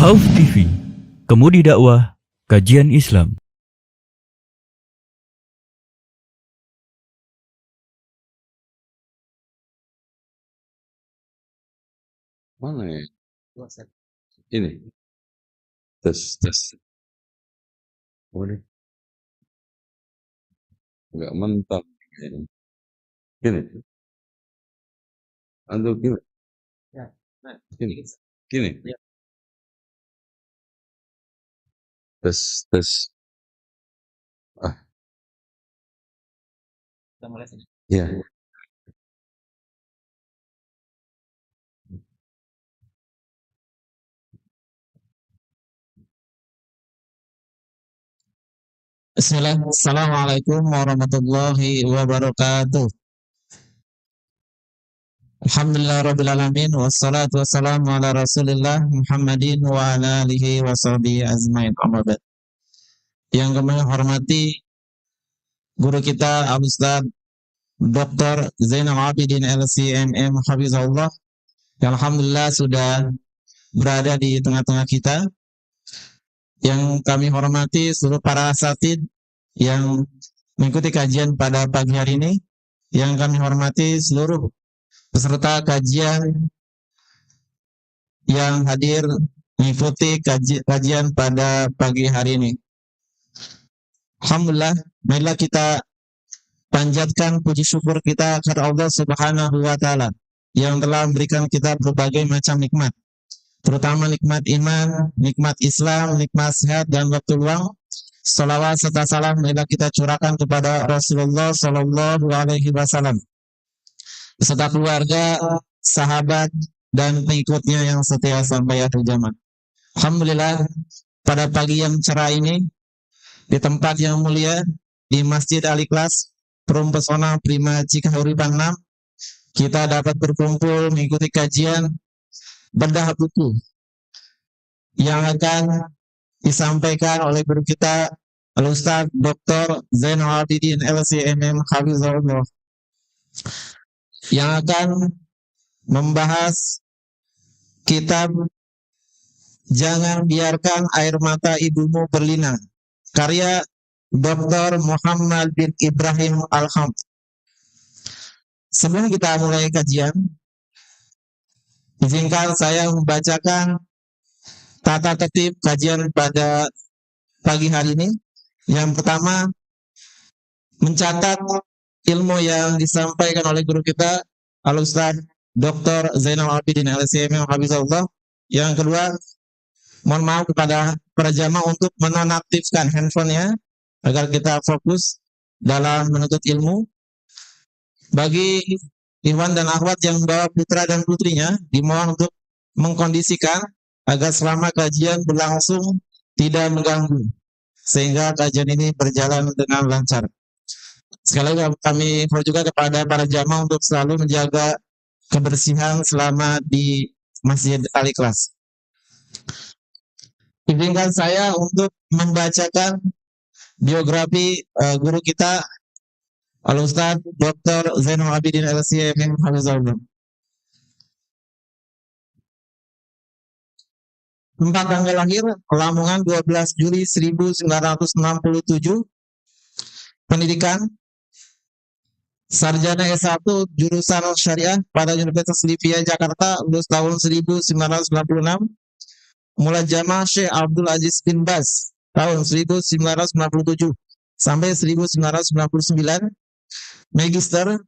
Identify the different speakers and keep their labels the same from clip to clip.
Speaker 1: Khauf TV, Kemudi Dakwah, Kajian Islam.
Speaker 2: Mana ya? Ini. Tes. Boleh. Enggak mentah. Gini. Atau gini. Gini. Tes. Ah, ya.
Speaker 3: Assalamualaikum warahmatullahi wabarakatuh. Alhamdulillahirrabbilalamin. Wassalatu wassalamu ala rasulillah Muhammadin wa ala alihi wa sahbihi azmain. Yang kami hormati guru kita Al-Ustaz Dr. Zainal Abidin LCMM Hafizahullah, yang alhamdulillah sudah berada di tengah-tengah kita. Yang kami hormati seluruh para asatid yang mengikuti kajian pada pagi hari ini. Yang kami hormati seluruh peserta kajian yang hadir mengikuti kajian pada pagi hari ini. Alhamdulillah, marilah kita panjatkan puji syukur kita kepada Allah Subhanahu wa Ta'ala yang telah memberikan kita berbagai macam nikmat, terutama nikmat iman, nikmat Islam, nikmat sehat dan waktu luang. Salawat serta salam marilah kita curahkan kepada Rasulullah Sallallahu Alaihi Wasallam beserta keluarga, sahabat, dan pengikutnya yang setia sampai akhir zaman. Alhamdulillah, pada pagi yang cerah ini, di tempat yang mulia, di Masjid Al-Ikhlas, Perum Pesona Prima Cikahuripan 6, kita dapat berkumpul mengikuti kajian bedah buku yang akan disampaikan oleh guru kita Al-Ustaz Dr. Zainal Abidin LCMM Hafizahullah, yang akan membahas kitab Jangan Biarkan Air Mata Ibumu Berlinang, karya Dr. Muhammad bin Ibrahim Al-Hamd. Sebelum kita mulai kajian, izinkan saya membacakan tata tertib kajian pada pagi hari ini. Yang pertama, mencatat ilmu yang disampaikan oleh guru kita Al-Ustaz Dr. Zainal Abidin LCM Hafizahullah. Yang kedua, mohon maaf kepada para jamaah untuk menonaktifkan handphonenya agar kita fokus dalam menuntut ilmu. Bagi ikhwan dan akhwat yang membawa putra dan putrinya, dimohon untuk mengkondisikan agar selama kajian berlangsung tidak mengganggu, sehingga kajian ini berjalan dengan lancar. Sekali lagi kami info juga kepada para jamaah untuk selalu menjaga kebersihan selama di Masjid Al-Ikhlas. Izinkan saya untuk membacakan biografi guru kita Al-Ustaz Dr. Zainal Abidin LCMM Hafizahullah. Tempat tanggal lahir Lamongan 12 Juli 1967. Pendidikan sarjana S1 jurusan Syariah pada Universitas Livia Jakarta, lulus tahun 1996. Mulajamah Syekh Abdul Aziz bin Baz tahun 1997 sampai 1999. Magister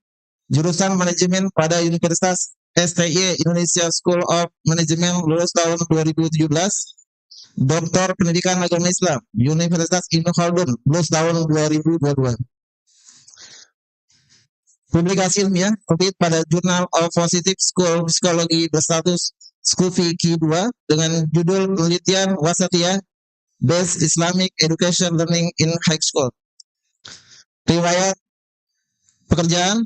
Speaker 3: jurusan manajemen pada Universitas STY Indonesia School of Management, lulus tahun 2017. Doktor Pendidikan Agama Islam Universitas Ibnu Khaldun, lulus tahun 2022. Publikasi ilmiah terbit pada Journal of Positive School Psychology berstatus Skufi Q2 dengan judul penelitian Wasatiyah Based Islamic Education Learning in High School. Riwayat pekerjaan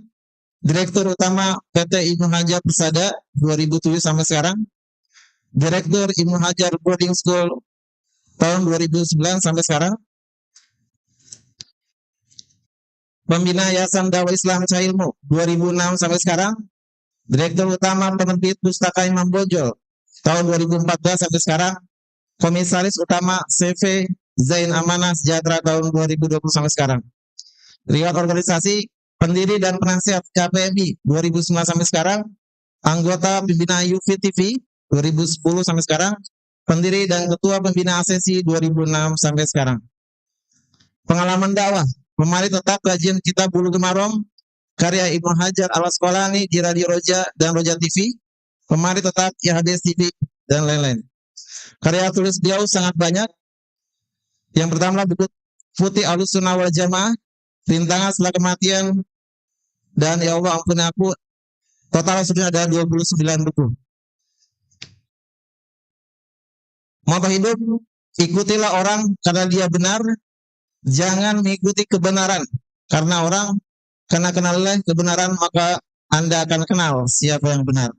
Speaker 3: Direktur Utama PT Ibnu Hajar Persada 2007 sampai sekarang. Direktur Ibnu Hajar Boarding School tahun 2009 sampai sekarang. Pembina Yayasan Dakwah Islam Cahilmu 2006 sampai sekarang. Direktur Utama Penerbit Pustaka Imam Bonjol tahun 2014 sampai sekarang. Komisaris Utama CV Zain Amanah Sejahtera tahun 2020 sampai sekarang. Riwayat organisasi, pendiri dan penasihat KPMI 2009 sampai sekarang, anggota pembina UV TV 2010 sampai sekarang, pendiri dan ketua pembina ASESI 2006 sampai sekarang. Pengalaman dakwah, pemateri tetap kajian kitab Bulughul Maram karya Ibnu Hajar Al-Asqalani di Radio Roja dan Roja TV, pemateri tetap IHDS TV dan lain-lain. Karya tulis beliau sangat banyak. Yang pertama buku Putih Ahlussunnah wal Jamaah, Rintangan Setelah Kematian, dan Ya Allah Ampuni Aku. Total sudah ada 29 buku. Moto hidup, ikutilah orang karena dia benar, jangan mengikuti kebenaran. Karena kenalilah kebenaran, maka Anda akan kenal siapa yang benar.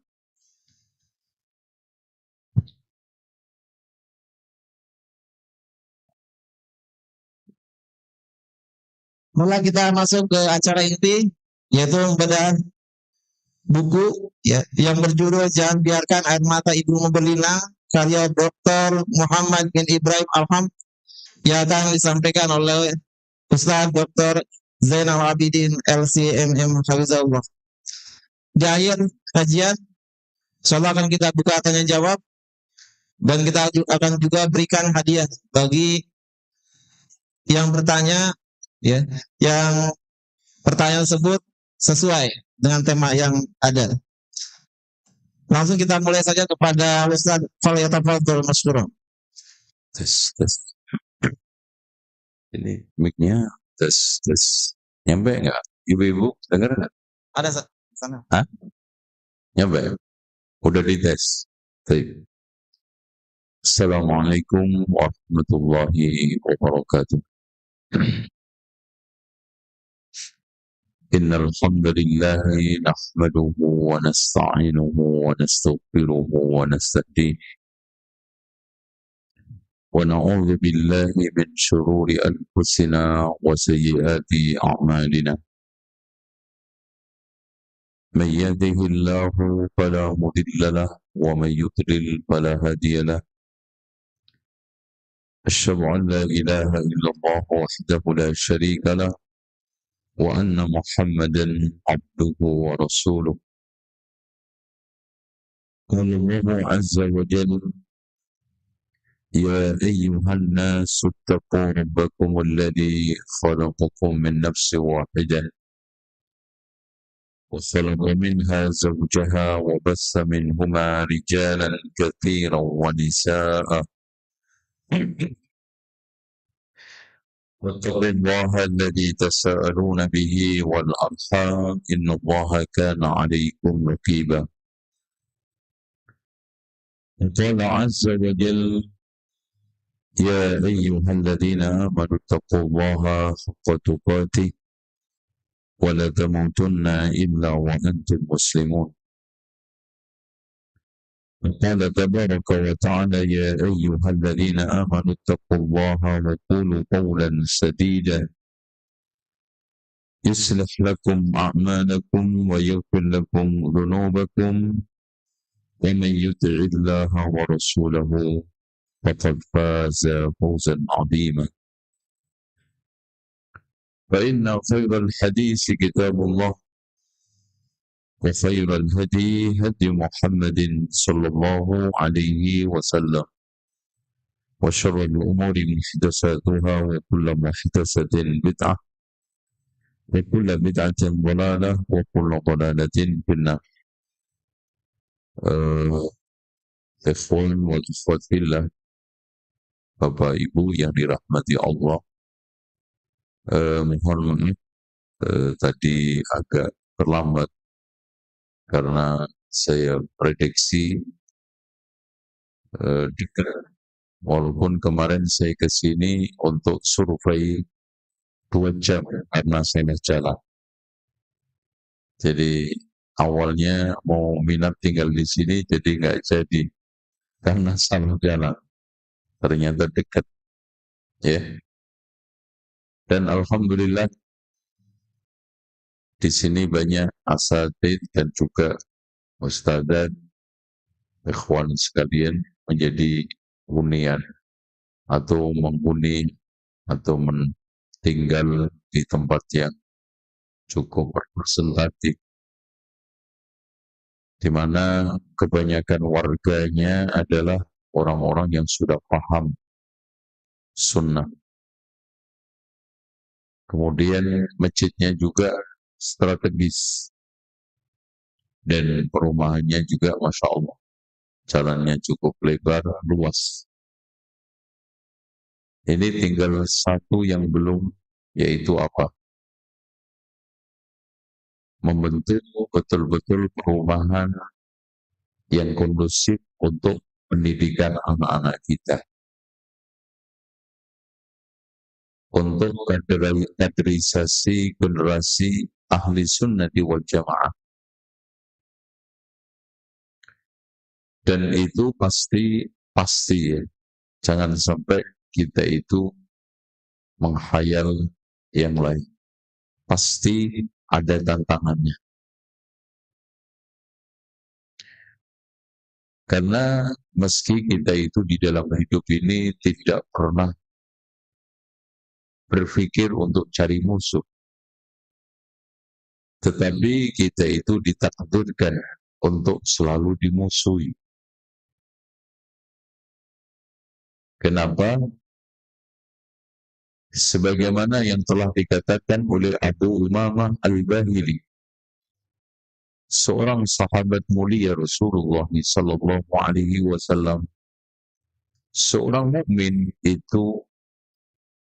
Speaker 3: Mulai kita masuk ke acara inti, yaitu membedah buku ya, yang berjudul Jangan Biarkan Air Mata Ibu Berlinang, karya Dr. Muhammad bin Ibrahim Alham, yang akan disampaikan oleh Ustaz Dr. Zainal Abidin LCMM Hafizahullah. Di akhir kajian, insyaallah akan kita buka tanya jawab, dan kita akan juga berikan hadiah bagi yang bertanya, ya, yang pertanyaan tersebut sesuai dengan tema yang ada. Langsung kita mulai saja kepada Ustaz Falyatafadhal Masykuran.
Speaker 2: Tes. Ini mic-nya tes. Nyampe nggak? Ibu-ibu dengar nggak?
Speaker 3: Ada sana.
Speaker 2: Hah? Nyampe? Udah dites. Baik. Assalamualaikum warahmatullahi wabarakatuh. Innal hamdalillah nahmaduhu wa nasta'inuhu wa nastaghfiruhu wa nastahdihi wa na'udzu billahi min shururi anfusina wa sayyiati a'malina. من يهده الله فلا مضل له ومن يضلل فلا هادي له. أشهد أن لا إله إلا الله وحده لا شريك له وأن محمدا عبده ورسوله. قال الله عز وجل يا أيها الناس اتقوا ربكم الذي خلقكم من نفس واحدة وخلق منها زوجها وبث منهما رجالا كثيرا ونساء واتقوا الله الذي تساءلون به والأرحام إن الله كان عليكم رقيبا. وقال عز وجل يا أيها الذين آمنوا اتقوا الله حق تقاته ولا تموتن إلا وأنتم مسلمون. وقال تبارك وتعالى يا أيها الذين آمنوا اتقوا الله وقولوا قولا سديدا يصلح لكم أعمالكم ويغفر لكم ذنوبكم ومن يطع الله ورسوله فقد فاز فوزا عظيما. فإن خير الحديث كتاب الله وخير الهدي هدي محمد صلى الله عليه وسلم وشر الأمور محدثاتها وكل محدثة بدعة وكل بدعة ضلالة وكل ضلالة في النار. Ikhwan wal akhwat fillah, Bapak Ibu yang dirahmati Allah, mohon maaf tadi agak terlambat karena saya prediksi dekat. Walaupun kemarin saya ke sini untuk survei 2 jam karena saya jalan. Jadi awalnya mau minat tinggal di sini, jadi nggak jadi karena salah jalan. Ternyata dekat, ya. Dan alhamdulillah di sini banyak asatidz dan juga ustadzat, ikhwan sekalian menjadi hunian atau menghuni atau tinggal di tempat yang cukup representatif, di mana kebanyakan warganya adalah orang-orang yang sudah paham sunnah. Kemudian masjidnya juga strategis dan perumahannya juga Masya Allah, jalannya cukup lebar, luas. Ini tinggal satu yang belum, yaitu apa? Membentuk betul-betul perumahan yang kondusif untuk pendidikan anak-anak kita. Untuk kaderisasi generasi ahli sunnati wal jamaah. Dan itu pasti ya. Jangan sampai kita itu menghayal yang lain. Pasti ada tantangannya. Karena meski kita itu di dalam hidup ini tidak pernah berpikir untuk cari musuh, tetapi kita itu ditakdirkan untuk selalu dimusuhi. Kenapa? Sebagaimana yang telah dikatakan oleh Abu Umamah Al-Bahili, seorang sahabat mulia Rasulullah sallallahu alaihi wasallam, seorang mukmin itu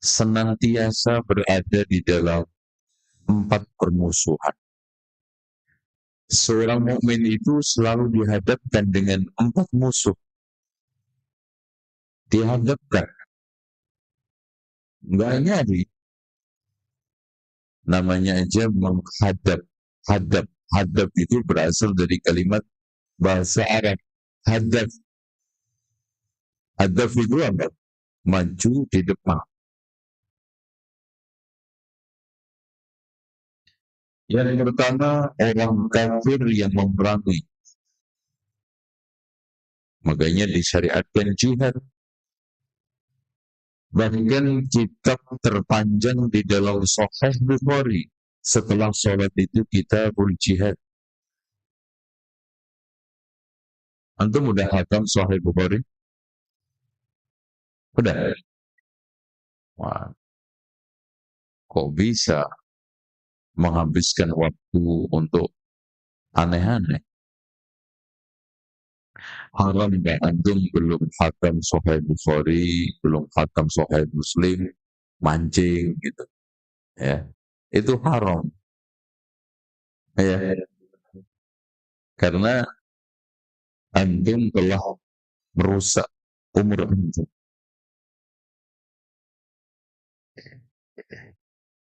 Speaker 2: senantiasa berada di dalam 4 permusuhan. Seorang mukmin itu selalu dihadapkan dengan 4 musuh. Dihadapkan. Enggak nyari. Namanya aja menghadap. Hadap itu berasal dari kalimat bahasa Arab. Hadap. Hadap itu apa? Maju di depan. Yang pertama, orang kafir yang memerangi. Makanya disyariatkan jihad. Bahkan kitab terpanjang di dalam Sahih Bukhari. Setelah sholat itu kita berjihad. Antum udah hatam Sahih Bukhari? Udah? Wah, kok bisa menghabiskan waktu untuk aneh-aneh? Haram gak antum belum hatam Sahih Bukhari, belum hatam Sahih Muslim, mancing gitu. Ya, itu haram. Ya, karena antum telah merusak umur antum.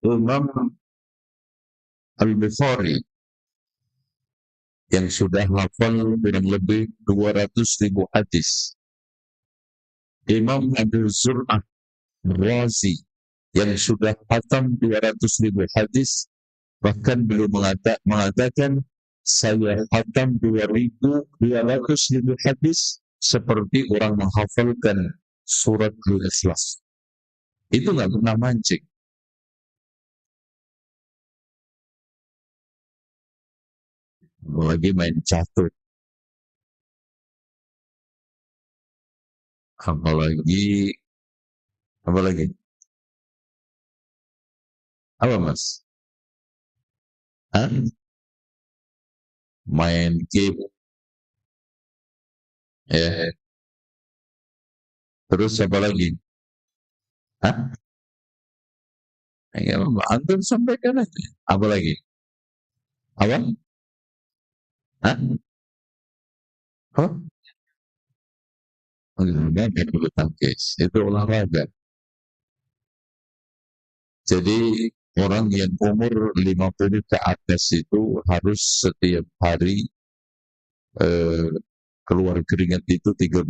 Speaker 2: Imam Al-Bukhari yang sudah hafal kurang lebih 200.000 hadis. Imam Abu Zur'ah Razi yang sudah hatam 200.000 hadis, bahkan belum mengatakan saya hatam 2.200.000 hadis seperti orang menghafalkan surat Al-Ikhlas. Itu nggak pernah mancing. Apalagi main catur. Apalagi apa mas? Hah? Main game. Ya. Terus apa lagi? Hah? Ya, antum sampaikan aja. Apa lagi? Apa? Hah? Apa? Enggak bulu tangkis. Itu olahraga. Jadi orang yang umur 50 ke atas itu harus setiap hari keluar keringat itu 30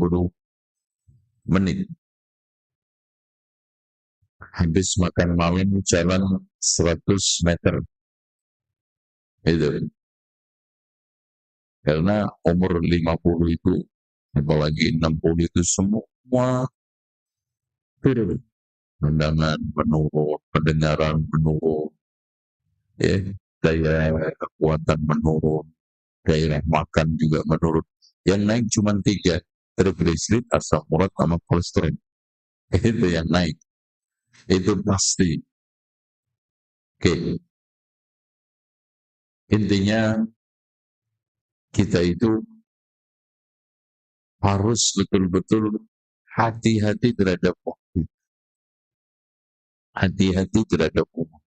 Speaker 2: menit. Habis makan malam jalan 100 meter. Itu. Karena umur 50 itu, apalagi 60 itu semua semua turun. Pandangan menurun, pendengaran menurun, ya, daya kekuatan menurun, gairah makan juga menurun. Yang naik cuma 3, trigliserid, asam urat, sama kolesterol. Itu yang naik. Itu pasti. Oke. Intinya kita itu harus betul-betul hati-hati terhadap waktu. Hati-hati terhadap umur.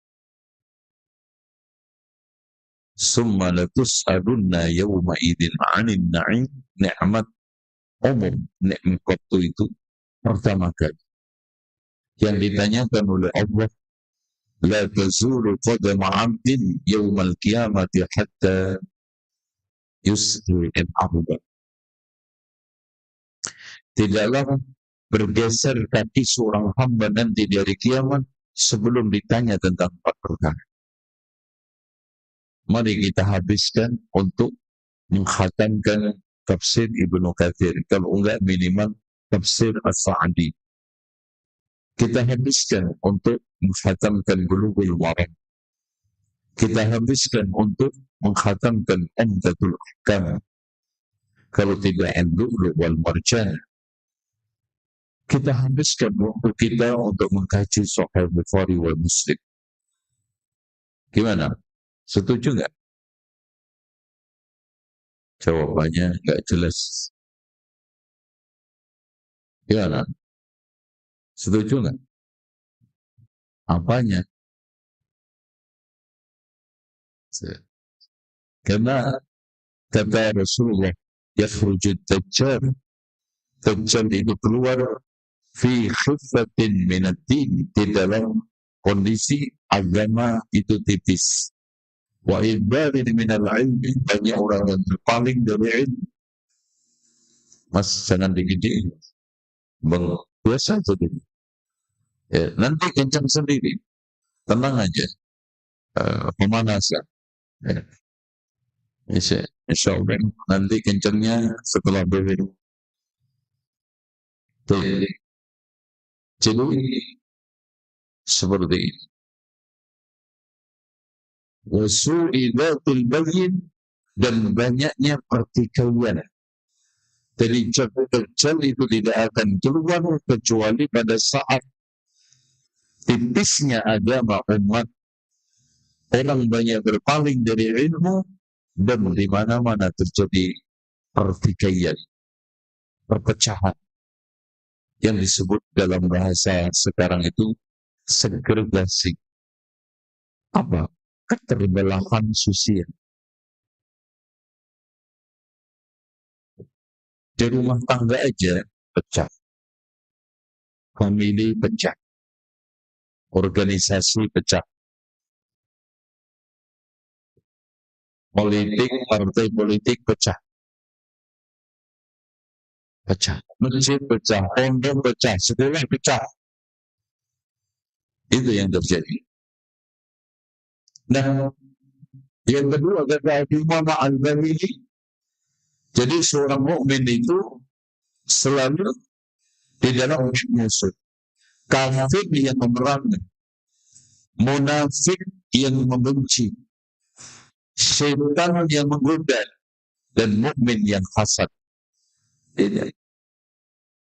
Speaker 2: Summa latus'alunna yawma idzin 'anil na'im. Nikmat umur, nikmat waktu itu pertama kali yang ditanyakan oleh Allah, la tazulu qadama 'abdin yawmal qiyamati hatta yus'al al-'abda. Tidaklah bergeser kaki seorang hamba nanti di hari kiamat sebelum ditanya tentang 4 perkara. Mari kita habiskan untuk mengkhatamkan tafsir Ibnu Katsir, kalau enggak minimal tafsir As-Sa'di. Kita habiskan untuk mengkhatamkan Bulughul Maram. Kita habiskan untuk mengkhatamkan Umdatul Ahkam. Kalau tidak Al-Lu'lu' wal Marjan. Kita habiskan waktu kita untuk mengkaji Sahih Bukhari wal Muslim. Gimana? Setuju nggak? Jawabannya nggak jelas. Gimana? Setuju nggak? Apanya? Karena kata Rasulullah, yakhrujud Dajjal. Dajjal itu keluar fi khiffatin minad din, di dalam kondisi agama itu tipis. Wa idbarin minal ilmi, banyak orang yang berpaling dari ilmu. Mas, jangan digede. Bang, biasa saja. Ya, nanti kencang sendiri. Tenang aja. Pemanasan. Ya. Insya Allah nanti kencangnya setelah berbeda. Jadi seperti ini. Wasu'idatul bayyin, dan banyaknya pertikaian. Dari Dajjal itu tidak akan keluar kecuali pada saat tipisnya agama umat, orang banyak berpaling dari ilmu, dan di mana-mana terjadi pertikaian, perpecahan, yang disebut dalam bahasa sekarang itu segregasi. Apa? Keterbelahan sosial. Di rumah tangga aja pecah, famili pecah, organisasi pecah, politik, partai politik pecah, masjid pecah, pondok pecah, sekolah pecah. Itu yang terjadi. Nah, yang kedua kata Imam Al-Bahili, jadi seorang mukmin itu selalu di dalam musuh. Kafir yang memerangi, munafik yang membenci, syaitan yang menggoda, dan mukmin yang hasad.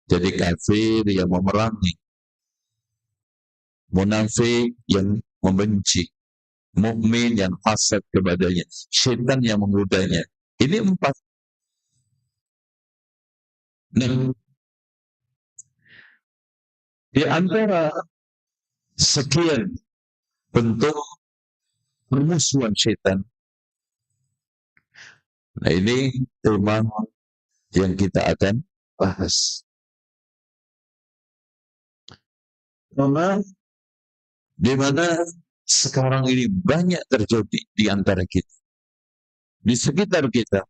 Speaker 2: Jadi kafir yang memerangi, munafik yang membenci, mukmin yang hasad kepadanya, syaitan yang menggodanya. Ini 4. Nah, di antara sekian bentuk permusuhan syaitan, nah ini tema yang kita akan bahas. Karena di mana sekarang ini banyak terjadi di antara kita, di sekitar kita,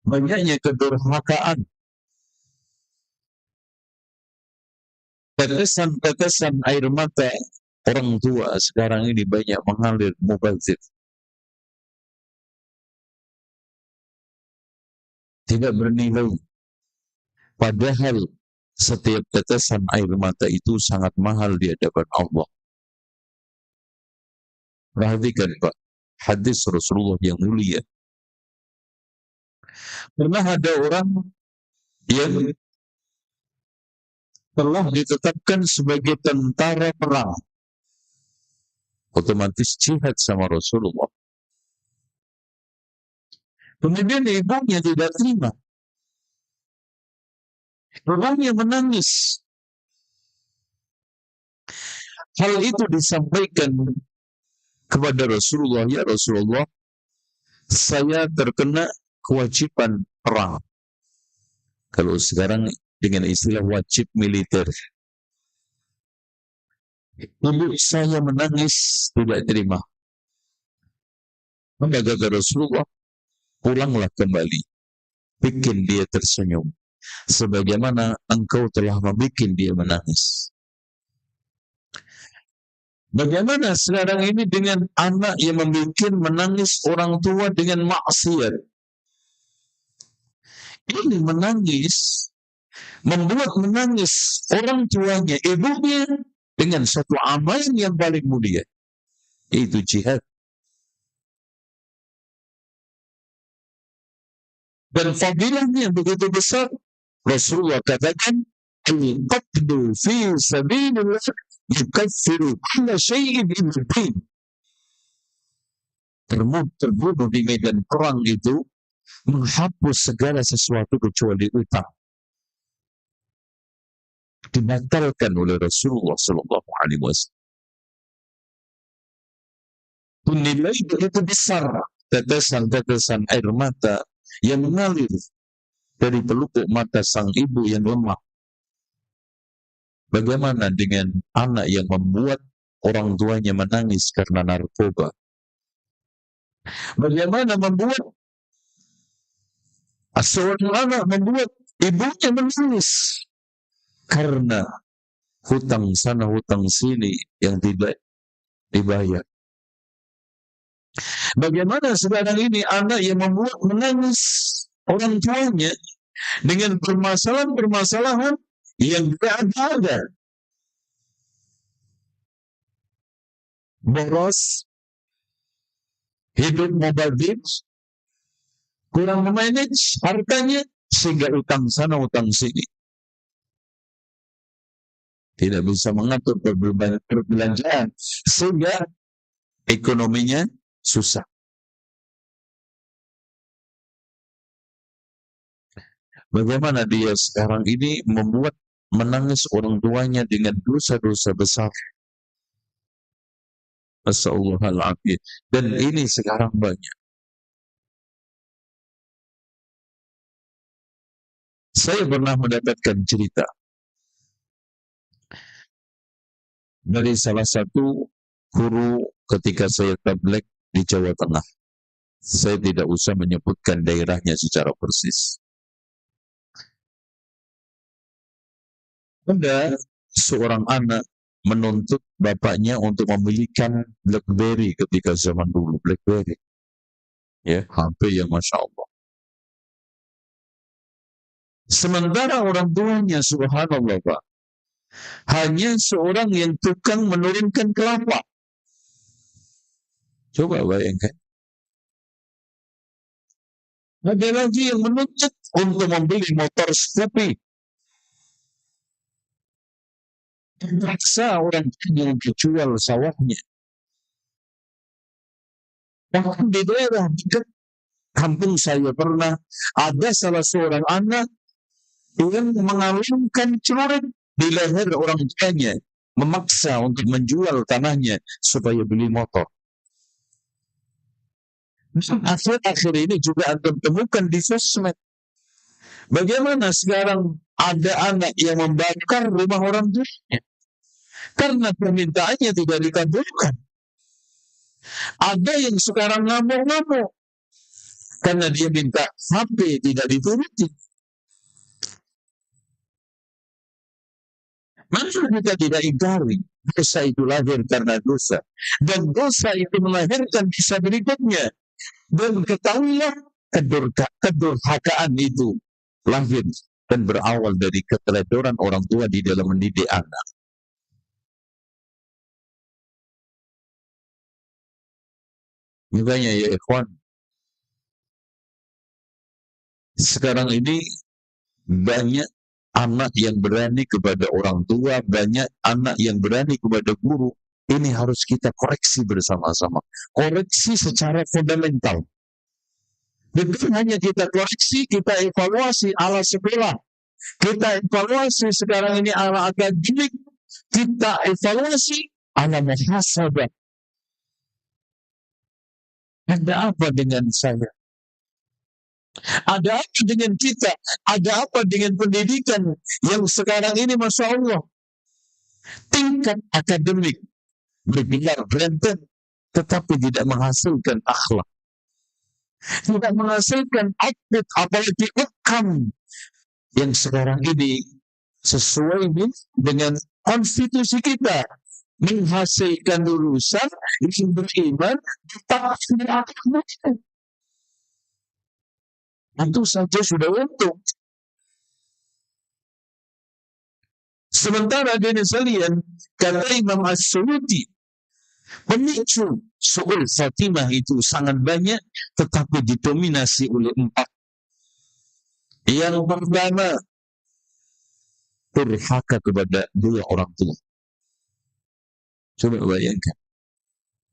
Speaker 2: banyaknya kedurhakaan, tetesan-tetesan air mata orang tua sekarang ini banyak mengalir mubazir. Tidak bernilai. Padahal setiap tetesan air mata itu sangat mahal di hadapan Allah. Perhatikan Pak, hadis Rasulullah yang mulia. Pernah ada orang yang telah ditetapkan sebagai tentara perang, otomatis jihad sama Rasulullah. Kemudian ibunya tidak terima. Ibunya menangis. Hal itu disampaikan kepada Rasulullah, ya Rasulullah, saya terkena kewajiban perang. Kalau sekarang dengan istilah wajib militer. Ibu saya menangis, tidak terima. Maka kata Rasulullah, pulanglah kembali, bikin dia tersenyum, sebagaimana engkau telah membuat dia menangis. Bagaimana sekarang ini dengan anak yang membuat menangis orang tua dengan maksiat? Ini menangis, membuat menangis orang tuanya, ibunya, dengan satu amalan yang paling mulia, yaitu jihad. Dan fadilahnya begitu besar. Rasulullah katakan, al-qatlu fi sabilillah yukaffiru kulla syai'in illa din. Terbunuh di medan perang itu menghapus segala sesuatu kecuali utang. Dibatalkan oleh Rasulullah Sallallahu Alaihi Wasallam. Nilai begitu besar, tetesan-tetesan air mata yang mengalir dari pelupuk mata sang ibu yang lemah. Bagaimana dengan anak yang membuat orang tuanya menangis karena narkoba? Bagaimana membuat seorang anak membuat ibunya menangis karena hutang sana hutang sini yang tidak dibayar? Bagaimana sekarang ini anak yang membuat menangis orang tuanya dengan permasalahan-permasalahan yang tidak ada. Boros, hidup mobil, kurang memanage hartanya, sehingga utang sana utang sini. Tidak bisa mengatur perbelanjaan, sehingga ekonominya susah. Bagaimana dia sekarang ini membuat menangis orang tuanya dengan dosa-dosa besar. Masyaallah. Dan ini sekarang banyak. Saya pernah mendapatkan cerita dari salah satu guru ketika saya tabligh di Jawa Tengah. Saya tidak usah menyebutkan daerahnya secara persis. Ada seorang anak menuntut bapaknya untuk membelikan BlackBerry ketika zaman dulu, BlackBerry. Ya, HP yang Masya Allah. Sementara orang tuanya, subhanallah Pak, hanya seorang yang tukang menurunkan kelapa. Coba bayangkan. Ada lagi yang menuntut untuk membeli motor Scoopy. Terpaksa orang yang dijual sawahnya. Bahkan di daerah dekat kampung saya pernah ada salah seorang anak yang mengalungkan celurit di leher orang tuanya, memaksa untuk menjual tanahnya supaya beli motor. Akhir-akhir ini juga Anda temukan di sosmed. Bagaimana sekarang ada anak yang membakar rumah orang tuanya karena permintaannya tidak dikabulkan. Ada yang sekarang ngamuk-ngamuk karena dia minta HP tidak dituruti. Maka kita tidak ingkari dosa itu lahir karena dosa, dan dosa itu melahirkan dosa berikutnya. Dan ketahuilah kedurhakaan itu lahir dan berawal dari keteledoran orang tua di dalam mendidik anak. Makanya ya ikhwan, sekarang ini banyak anak yang berani kepada orang tua, banyak anak yang berani kepada guru. Ini harus kita koreksi bersama-sama. Koreksi secara fundamental. Bukan hanya kita koreksi, kita evaluasi ala sekolah. Kita evaluasi sekarang ini ala akademik. Kita evaluasi ala muhasabah. Ada apa dengan saya? Ada apa dengan kita? Ada apa dengan pendidikan yang sekarang ini, Masya Allah, tingkat akademik bergelar benten, tetapi tidak menghasilkan akhlak, tidak menghasilkan output, apalagi outcome yang sekarang ini sesuai dengan konstitusi kita, menghasilkan lulusan yang beriman di akhlak. Itu saja sudah untung. Sementara di sekalian, kata Imam As-Suyuti, pemicu su'ul Fatimah itu sangat banyak, tetapi didominasi oleh 4. Yang pertama, durhaka kepada dua orang tua. Coba bayangkan,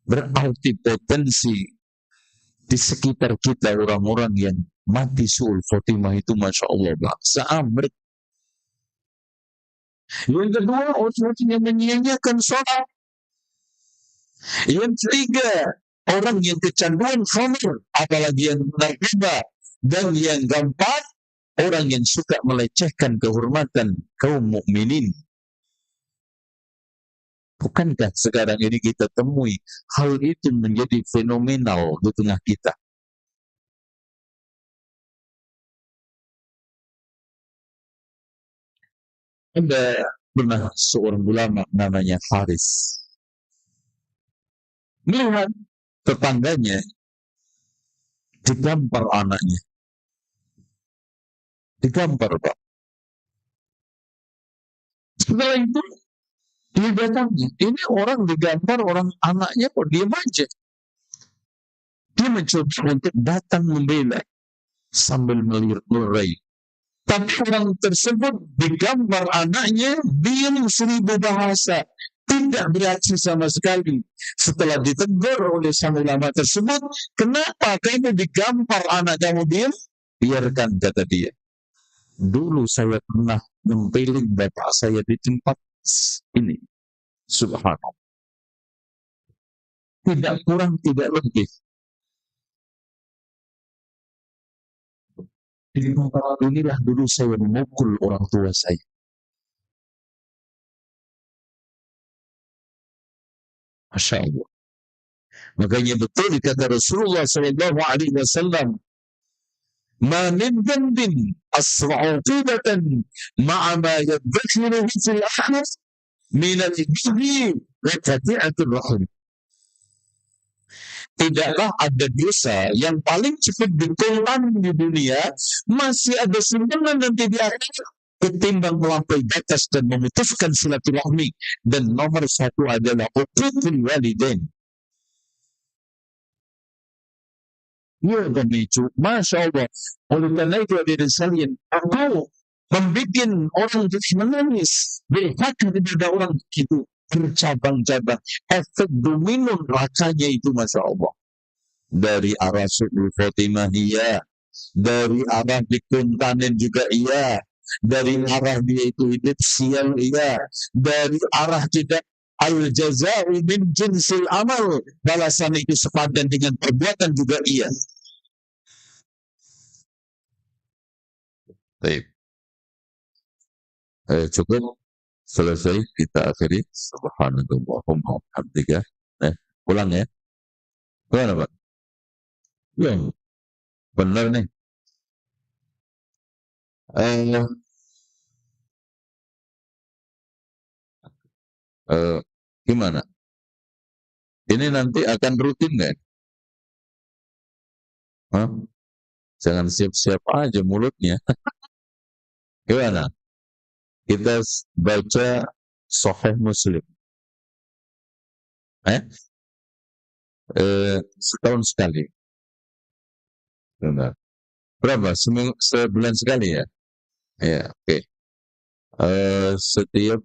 Speaker 2: berarti potensi di sekitar kita orang-orang yang mati su'ul Fatimah itu, Masya Allah, bangsa Amrik. Yang kedua, orang yang menyia-nyiakan sholat. Yang ketiga, orang yang kecanduan khamr, apalagi yang narkoba. Dan yang keempat, orang yang suka melecehkan kehormatan kaum mukminin. Bukankah sekarang ini kita temui hal itu menjadi fenomenal di tengah kita? Ada pernah seorang ulama namanya Haris melihat tetangganya digampar anaknya. Digampar, Pak. Setelah itu dia datangi, ini orang digampar, orang anaknya kok diam aja. Dia mencoba untuk datang membela sambil melerai. Tapi orang tersebut digambar anaknya, diam 1000 bahasa, tidak bereaksi sama sekali. Setelah ditegur oleh sang ulama tersebut, kenapa kamu digambar anak kamu diam? Biarkan, kata dia. Dulu saya pernah mempeling bapak saya di tempat ini. Subhanallah. Tidak kurang, tidak lebih. Di tempat inilah dulu saya memukul orang tua saya. Masya Allah. Makanya betul kata Rasulullah SAW, "Ma min dhanbin asra'u qibatan ma'a ma yadhakhiruhu fil akhir min al-ghibri wa qati'atul rahim." Tidaklah ada dosa yang paling cepat ditulang di dunia, masih ada simpenan nanti di akhirat, ketimbang melampaui batas dan memutuskan silaturahmi. Dan nomor 1 adalah uququl walidain. Ya pemicu, Masya Allah. Oleh karena itu hadirin sekalian, aku membuat orang itu menangis, berhaka kepada orang itu bercabang-cabang. Efek domino rakanya itu, Masya Allah. Dari arah su'ul Fatimah, iya. Dari arah dikuntanin juga, iya. Dari arah dia itu hidup sial, iya. Dari arah tidak al-jaza'u min jinsil amal, balasan itu sepadan dengan perbuatan juga, iya. Baik. Cukup. Selesai, kita akhiri. Subhanallahumma hamdika. Pulang ya. Gimana, Pak? Ya, benar nih. Gimana? Ini nanti akan rutin nggak? Hah? Jangan siap-siap aja mulutnya. Gimana? Kita baca Sahih Muslim. Setahun sekali. Benar. Berapa? Sebulan sekali ya? Ya, oke. Setiap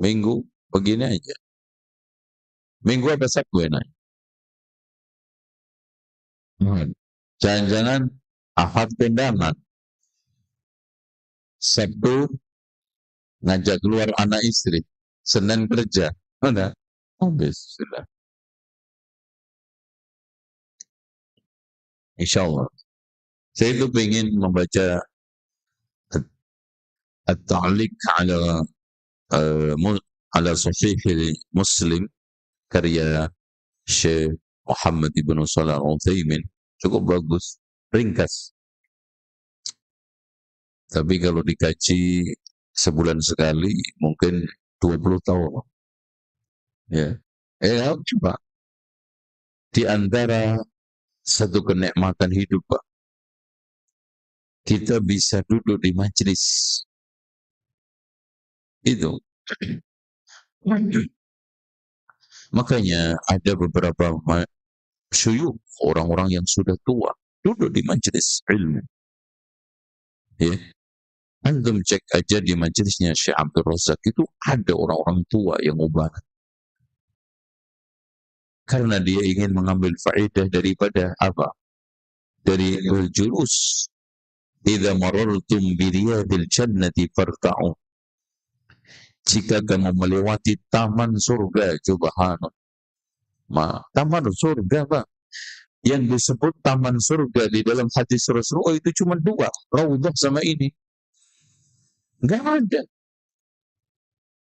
Speaker 2: minggu begini aja. Minggu apa Sabtu enak? Jangan-jangan Ahad kondangan. Sabtu ngajak keluar anak istri. Senin kerja. Mana? Habis sudah. Insya Allah. Saya itu ingin membaca At-Ta'liq ala Sahih Muslim karya Syekh Muhammad ibn Shalih Al-Utsaimin. Cukup bagus, ringkas. Tapi kalau dikaji sebulan sekali mungkin 20 tahun. Ya. Coba. Di antara satu kenikmatan hidup, Pak, kita bisa duduk di majelis. Itu. Makanya ada beberapa syuyukh, orang-orang yang sudah tua, duduk di majelis ilmu. Ya. Antum cek aja di majelisnya Syekh Abdul Razak itu ada orang-orang tua yang ubahan. Karena dia ingin mengambil faedah daripada apa? Dari al-julus. Idza marartum bi riyadil jannati farta'u. Jika kamu melewati taman surga, subhanallah. Taman surga, Pak. Yang disebut taman surga di dalam hadis Rasulullah itu cuma dua, Raudhah sama ini. Enggak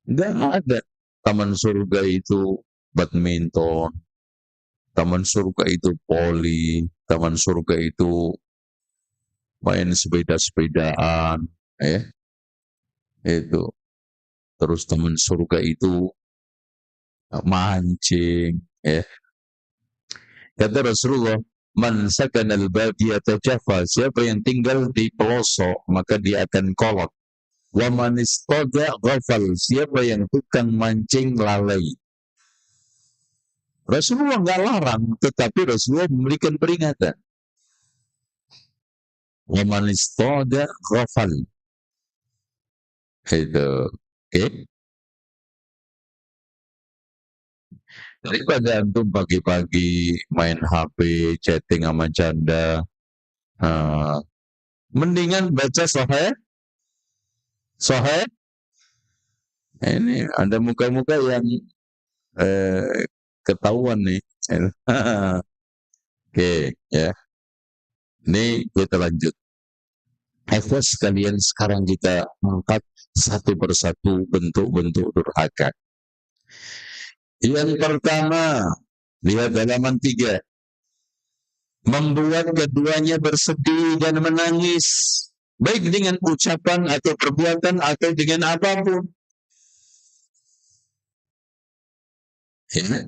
Speaker 2: ada. Taman surga itu badminton, taman surga itu voli, taman surga itu main sepeda-sepedaan, itu. Terus taman surga itu mancing, Kata Rasulullah, man sakanal badiyata jafa, siapa yang tinggal di pelosok maka dia akan kolot. Wa man istada ghafal, siapa yang tukang mancing lalai. Rasulullah nggak larang, tetapi Rasulullah memberikan peringatan. Wa man istada ghafal. Itu, Daripada antum pagi-pagi main HP, chatting sama janda, mendingan baca Sahih. Ini ada muka-muka yang ketahuan nih. Oke, ya. Ini kita lanjut. Ikhwas sekalian, sekarang kita mengangkat satu persatu bentuk-bentuk durhaka. Yang pertama, lihat halaman 3. Membuat keduanya bersedih dan menangis, baik dengan ucapan atau perbuatan atau dengan apapun. Ya.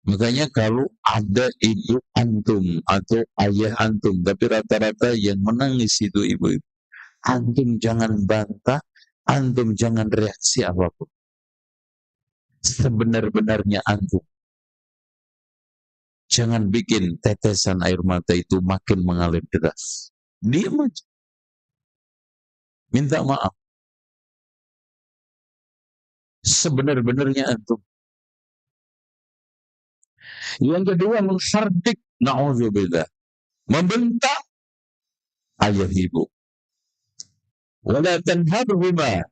Speaker 2: Makanya kalau ada ibu antum atau ayah antum, tapi rata-rata yang menangis itu ibu-ibu, antum jangan bantah, antum jangan reaksi apapun. Sebenar-benarnya antum. Jangan bikin tetesan air mata itu makin mengalir deras. Diam aja. Minta maaf. Sebenar-benarnya antum. Yang kedua, menghardik, na'udzubillah, membentak ayah ibu. Wala tanharhuma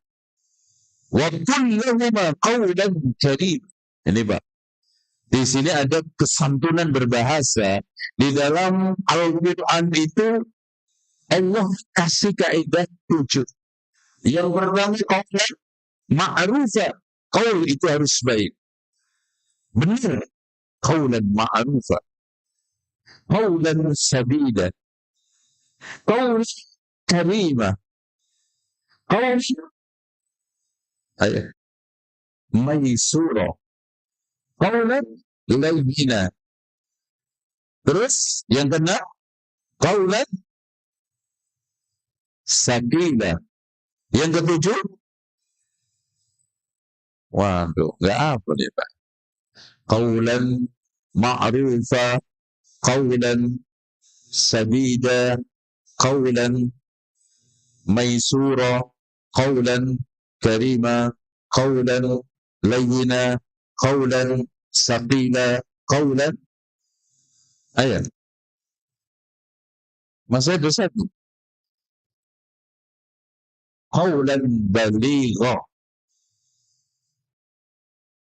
Speaker 2: wa qul lahuma qawlan karim. Ini Pak. Di sini ada kesantunan berbahasa. Di dalam Al-Quran itu Allah kasih kaidah 7. Yang pertama, qawlan ma'rufah. Qaul itu harus baik. Benar. Qawlan ma'rufah. Qawlan sabida. Qawlan karimah. Qawlan maysura. Qawlan layyina. Terus yang keenam, qawlan Sabila. Yang ketujuh, waduh, nggak apa nih Pak. Qawlan ma'rufa, qawlan sabida, qawlan maisura, qawlan karima, qawlan layyina, qawlan saqila, qawlan. Ayat. Masih ada satu. Qawlan baligha.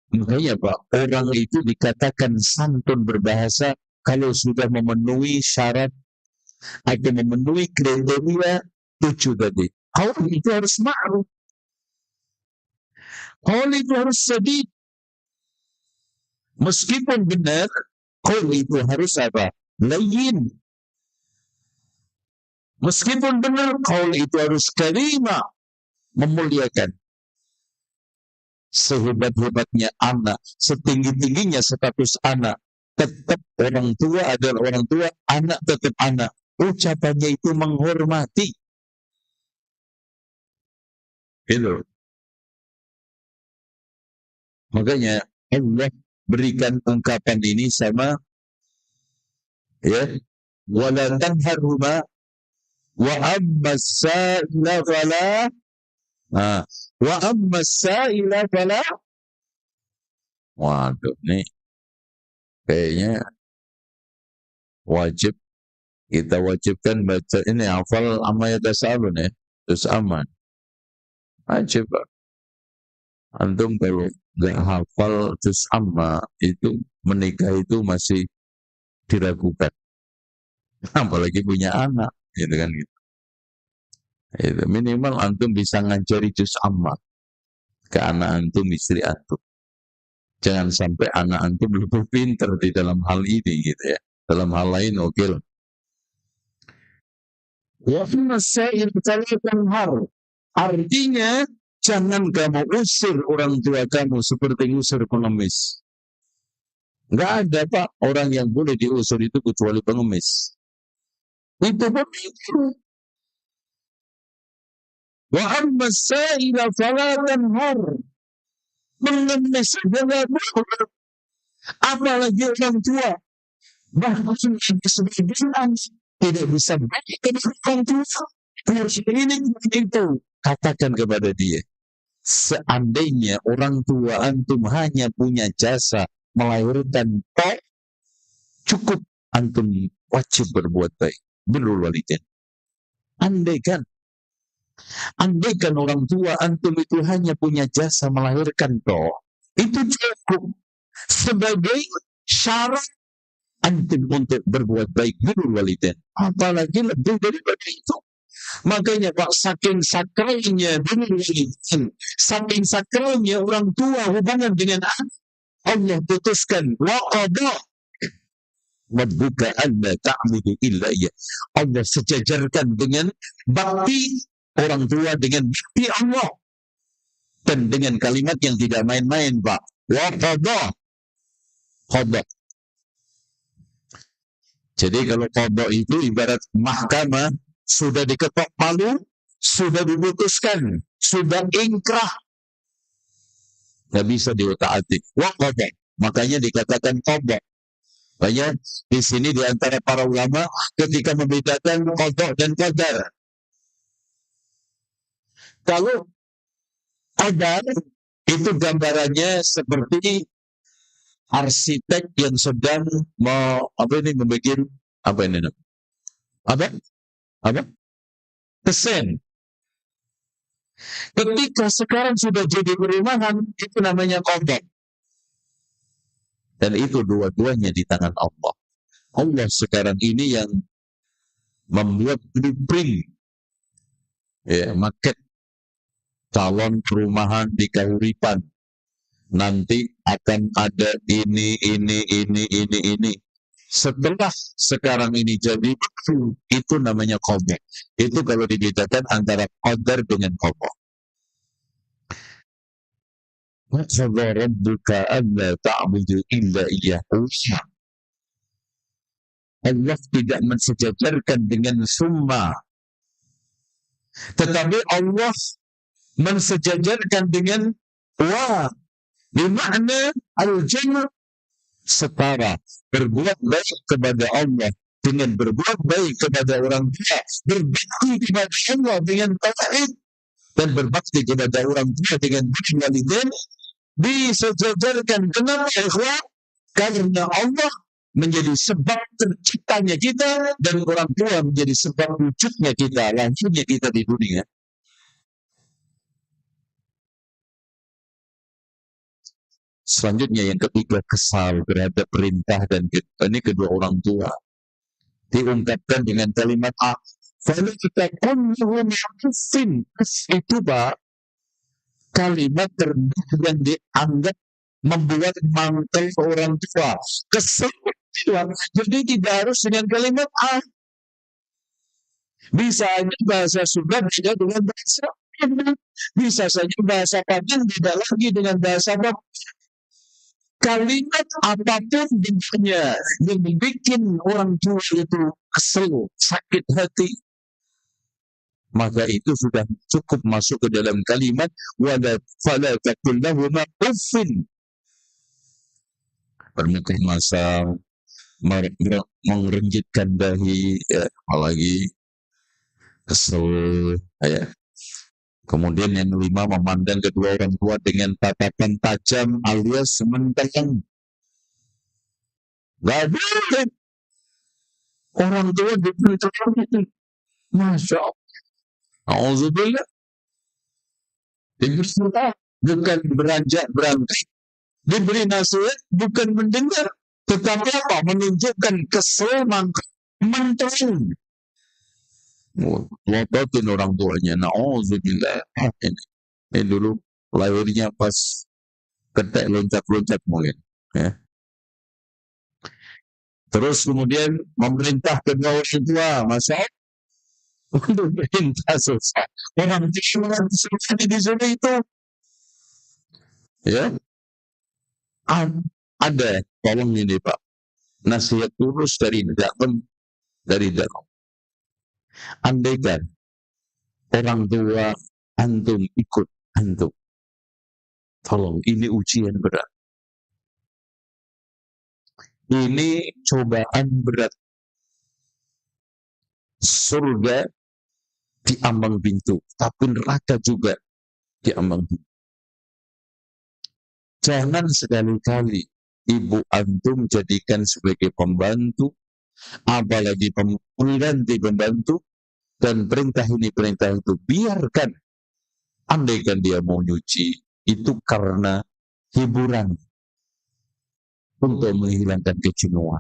Speaker 2: Makanya Pak, orang itu dikatakan santun berbahasa kalau sudah memenuhi syarat atau memenuhi kriteria 7 tadi. Qaul itu harus ma'ruf. Qaul itu harus sadid. Meskipun benar, qaul itu harus apa? Layyin. Meskipun benar, qaul itu harus karima, memuliakan. Sehebat-hebatnya anak, setinggi-tingginya status anak, tetap orang tua adalah orang tua, anak tetap anak. Ucapannya itu menghormati. Itu. Makanya Allah berikan ungkapan ini sama ya, wala tanharhuma wa amma sa'ila fala wa amma sa'ila fala. Waduh, nih kayaknya wajib kita wajibkan baca ini, hafal amma yatasaalun ya, terus aman. Wajib Pak. Antum kalau nggak hafal terus amma itu menikah itu masih diragukan. Apalagi punya anak, gitu kan gitu. Itu minimal antum bisa ngajari juz amma ke anak antum, istri antum. Jangan sampai anak antum lebih pintar di dalam hal ini gitu ya. Dalam hal lain oke lah. Wa fi masail har. Artinya jangan kamu usir orang tua kamu seperti usir pengemis. Nggak ada Pak orang yang boleh diusir itu kecuali pengemis. Itu begitu. Wa amma sa'ila fala tanhar. Mengemis saja nggak boleh. Apalagi orang tua. Bahkan sebagian tidak bisa baik kepada orang tua. Harus ini itu. Katakan kepada dia. Seandainya orang tua antum hanya punya jasa melahirkan tok, cukup antum wajib berbuat baik. Birrul walidain. Andaikan orang tua antum itu hanya punya jasa melahirkan tok, itu cukup sebagai syarat antum untuk berbuat baik. Birrul walidain. Apalagi lebih daripada itu. Makanya Pak, saking sakralnya birrul walidain, saking sakralnya orang tua hubungan dengan anak, Allah putuskan wa qada rabbuka alla ta'budu illa iyyah. Allah sejajarkan dengan bakti orang tua dengan bakti Allah. Dan dengan kalimat yang tidak main-main Pak. Wa qada. Qada. Jadi kalau qada itu ibarat mahkamah, sudah diketok palu, sudah diputuskan, sudah ingkrah. Nggak bisa diutak-atik. Wa qada. Makanya dikatakan qada. Banyak di sini di antara para ulama ketika membedakan qada dan qadar. Kalau qadar itu gambarannya seperti arsitek yang sedang membuat desain. Ketika sekarang sudah jadi perumahan, itu namanya qada. Dan itu dua-duanya di tangan Allah. Allah sekarang ini yang membuat blueprint, ya, maket calon perumahan di Kahuripan. Nanti akan ada ini. Setelah sekarang ini jadi, itu namanya qada. Itu kalau dibedakan antara qadar dengan qada. Wa qada rabbuka alla ta'budu illa iyyahu. Allah tidak mensejajarkan dengan summa. Tetapi Allah mensejajarkan dengan wa, bermakna al-jannah, setara. Berbuat baik kepada Allah dengan berbuat baik kepada orang tua, berbakti kepada Allah dengan tauhid, dan berbakti kepada orang tua dengan walidain, disejajarkan. Kenapa ikhwan? Karena Allah menjadi sebab terciptanya kita, dan orang tua menjadi sebab wujudnya kita, lahirnya kita di dunia. Selanjutnya yang ketiga, kesal terhadap perintah dan ini kedua orang tua. Diungkapkan dengan kalimat Fala takunhu ma'rufin. Itu Pak, kalimat terbaik yang dianggap membuat mantel orang tua. Kesel. Jadi tidak harus dengan kalimat Bisa saja bahasa Sunda beda dengan bahasa Padang. Bisa saja bahasa Padang beda lagi dengan bahasa Padang. Kalimat apapun bentuknya yang bikin orang tua itu kesel, sakit hati, maka itu sudah cukup masuk ke dalam kalimat wala fala taqul lahuma uffin. Permukaan masa mengerenjitkan dahi, ya, apalagi kesel, ya. Kemudian yang kelima, memandang kedua orang tua dengan tatapan tajam alias sementang. Gak boleh orang tua diperintahkan itu. Masya Allah. Alhamdulillah. Diberi nasihat bukan beranjak berangkat. Diberi nasihat bukan mendengar. Tetapi apa? Menunjukkan kesel, mentang. Ngototin orang tuanya. Na'udzubillah. Ini dulu lahirnya pas ketek loncat-loncat mungkin. Ya. Terus kemudian memerintah kedua orang tua. Masa untuk perintah susah. Orang tua susah di sana itu. Ya. Ada. Tolong ini Pak. Nasihat tulus dari dalam. Andaikan orang tua antum ikut antum, tolong, ini ujian berat, ini cobaan berat. Surga di ambang pintu, tapi neraka juga di ambang pintu. Jangan sekali-kali ibu antum jadikan sebagai pembantu, apalagi pengganti pembantu, dan perintah ini perintah itu. Biarkan. Andaikan dia mau nyuci, itu karena hiburan untuk menghilangkan kejenuhan.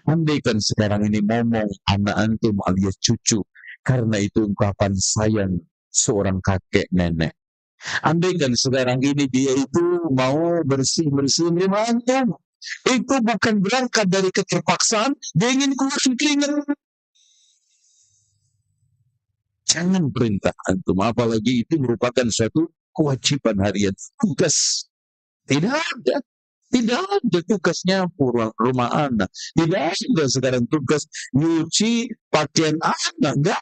Speaker 2: Andaikan sekarang ini ngomong anak antum alias cucu, karena itu ungkapan sayang seorang kakek nenek. Andaikan sekarang ini dia itu mau bersih-bersih rumah antum, itu bukan berangkat dari keterpaksaan, dia ingin keluar keringat. Jangan perintah antum, apalagi itu merupakan suatu kewajiban harian, tugas. Tidak ada tugasnya pulang rumah anak. Tidak ada sekarang tugas nyuci pakaian anak. Enggak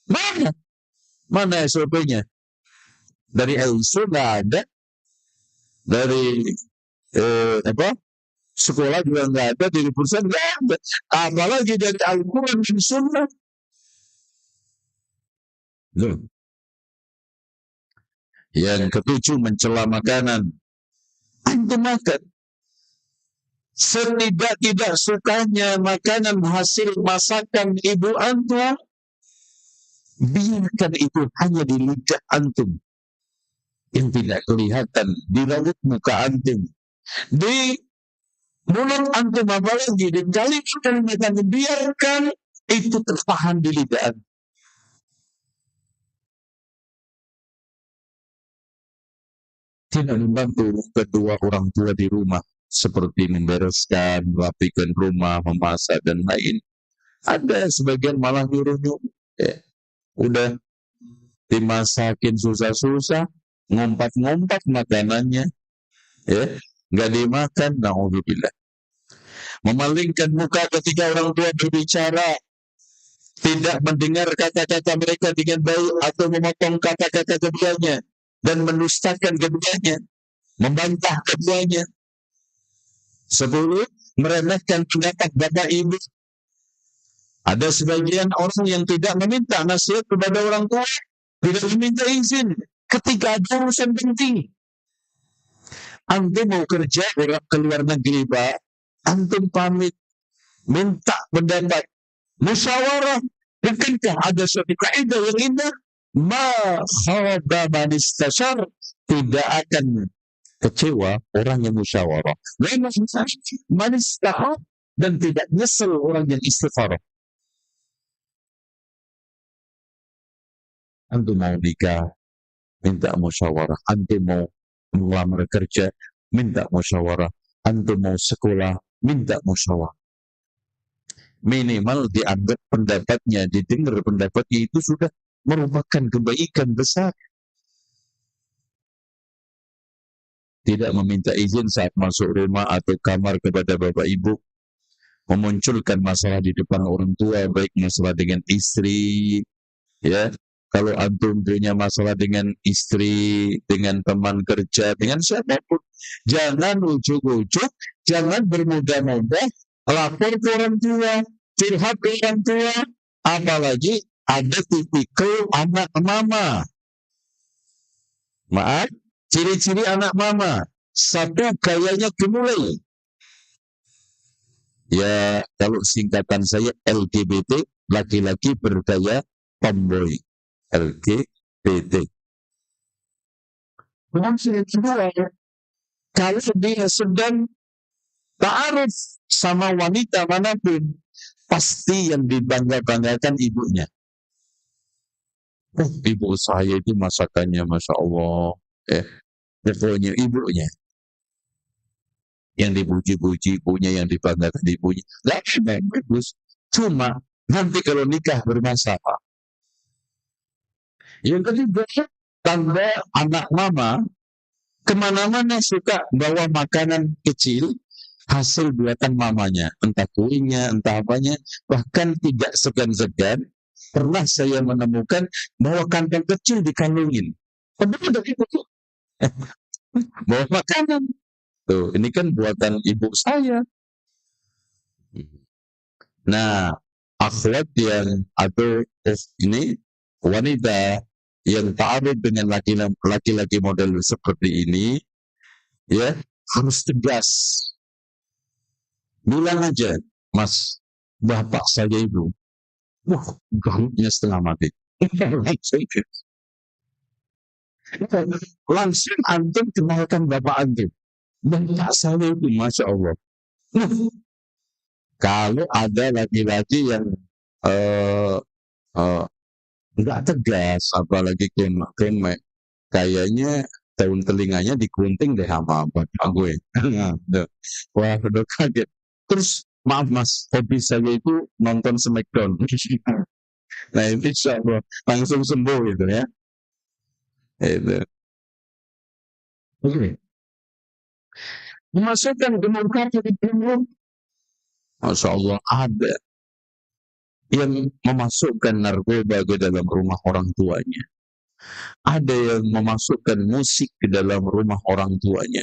Speaker 2: ada. Mana SOP-nya? Dari LSU nggak ada. Dari sekolah juga nggak ada. Dari perusahaan nggak ada. Apalagi dari Al-Quran dan Sunnah. Yang ketujuh, mencela makanan. Antum makan. Setidak-tidak sukanya makanan hasil masakan ibu antum, biarkan itu hanya di lidah antum yang tidak kelihatan, di raut muka antum, di mulut antum, apalagi di kalimat antum, biarkan itu tertahan di lidah antum. Tidak membantu kedua orang tua di rumah, seperti membereskan, merapikan rumah, memasak, dan lain. Ada sebagian malah nyuruh-nyuruh. Ya. Udah dimasakin susah-susah, ngompat-ngompat makanannya. Ya. Nggak dimakan, na'udzubillah. Memalingkan muka ketika orang tua berbicara. tidak mendengar kata-kata mereka dengan baik atau memotong kata-kata keduanya dan mendustakan keduanya, membantah keduanya. 10. Meremehkan pendapat bapak ibu. Ada sebagian orang yang tidak meminta nasihat kepada orang tua, tidak meminta izin ketika ada urusan penting. Antum mau kerja ke luar negeri, Pak, antum pamit, minta pendapat, musyawarah. Bukankah ada suatu kaidah yang indah? Ma khaba man istashar, tidak akan kecewa orang yang musyawarah. Man istahab, dan tidak nyesel orang yang istikharah. Antum mau nikah, minta musyawarah. Antum mau melamar kerja, minta musyawarah. Antum mau sekolah, minta musyawarah. Minimal dianggap pendapatnya, didengar pendapatnya, itu sudah merupakan kebaikan besar. Tidak meminta izin saat masuk rumah atau kamar kepada bapak ibu, memunculkan masalah di depan orang tua, baik masalah dengan istri, ya. Kalau antum punya masalah dengan istri, dengan teman kerja, dengan siapapun, jangan ujuk-ujuk, jangan bermudah-mudah lapor ke orang tua, curhat ke orang tua, apalagi ada tipikal anak mama. Maaf, ciri-ciri anak mama. 1, gayanya gemulai. Ya, kalau singkatan saya LGBT, laki-laki bergaya tomboy. LGBT. Kalau dia sedang ta'aruf sama wanita manapun, pasti yang dibangga-banggakan ibunya. Oh, ibu saya itu masakannya Masya Allah. Pokoknya ibunya. Yang dipuji-puji ibunya, yang dibanggakan ibunya. Lah, bagus. Cuma nanti kalau nikah bermasalah. Yang ketiga, tanda anak mama kemana-mana suka bawa makanan kecil hasil buatan mamanya, entah kuenya, entah apanya, bahkan tidak segan-segan. Pernah saya menemukan bawa kantong kecil dikalungin. Padahal dari itu bawa makanan. Tuh, ini kan buatan ibu saya. Nah, akhlak yang atau ini wanita yang ta'aruf dengan laki-laki model seperti ini, ya, harus tegas. Bilang aja, Mas, bapak saya itu, galuknya setengah mati. Langsung antum kenalkan bapak antum. Bapak saya itu, Masya Allah. Kalau ada laki-laki yang nggak tegas, apalagi kemek, kayaknya daun telinganya digunting deh sama bapak gue. Wah, udah kaget. Terus, maaf Mas, hobi saya itu nonton Smackdown. Nah, ini insya Allah langsung sembuh gitu ya. Itu. Oke. Memasukkan demokrasi di dalam, Masya Allah, ada yang memasukkan narkoba ke dalam rumah orang tuanya. Ada yang memasukkan musik ke dalam rumah orang tuanya.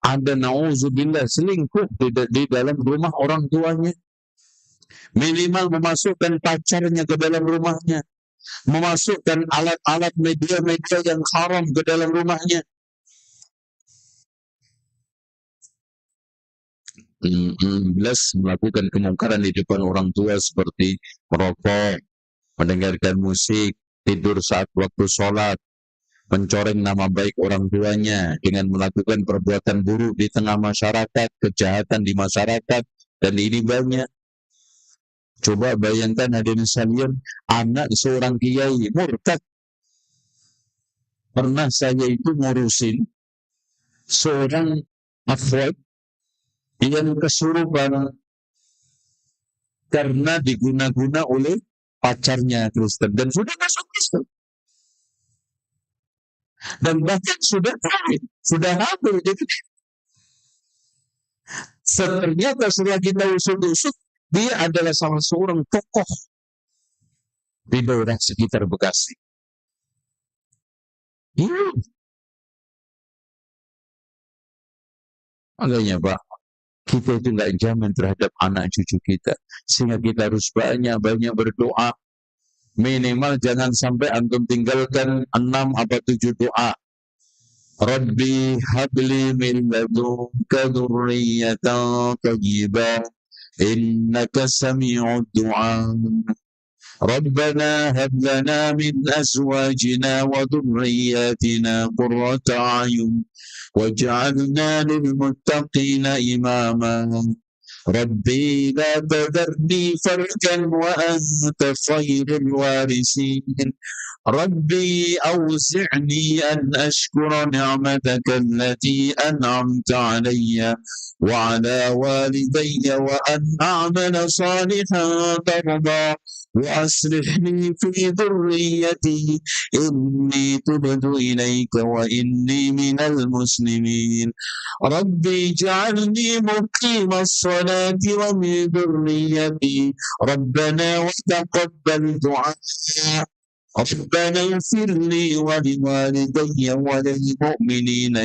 Speaker 2: Ada na'udzubillah selingkuh di dalam rumah orang tuanya. Minimal memasukkan pacarnya ke dalam rumahnya. Memasukkan alat-alat media-media yang haram ke dalam rumahnya. Jelas melakukan kemungkaran di depan orang tua seperti merokok, mendengarkan musik, tidur saat waktu sholat, mencoreng nama baik orang tuanya dengan melakukan perbuatan buruk di tengah masyarakat, kejahatan di masyarakat, dan ini banyak. Coba bayangkan hadirin sekalian, anak seorang kiai murtad. Pernah saya itu ngurusin seorang akhwat yang kesurupan karena diguna-guna oleh pacarnya Kristen dan sudah masuk Kristen. Dan bahkan sudah kawin, sudah hamil. Jadi ternyata setelah kita usut-usut, dia adalah salah seorang tokoh di daerah sekitar Bekasi. Iya. Makanya Pak, kita itu nggak jamin terhadap anak cucu kita. Sehingga kita harus banyak-banyak berdoa. Minimal jangan sampai antum tinggalkan 6 atau 7 doa. Rabbi habli min ladunka dzurriyyatan thayyibah innaka sami'ud du'a. Rabbana hab lana min azwajina wa dhurriyyatina qurrata a'yun waj'alna lil muttaqina imama. Rabbi la tadharni fardan wa anta khairul warisin. Rabbi awzi'ni an ashkura ni'mataka allati an'amta alayya wa ala walidayya wa an a'mala salihan tarda wa aslihni fi dhurriyyati inni tubtu ilayka wa inni minal muslimin. Rabbi ij'alni muqimas salati wa min dhurriyyati Rabbana wa taqabbal du'a. ربنا اغفر لي ولوالدي وللمؤمنين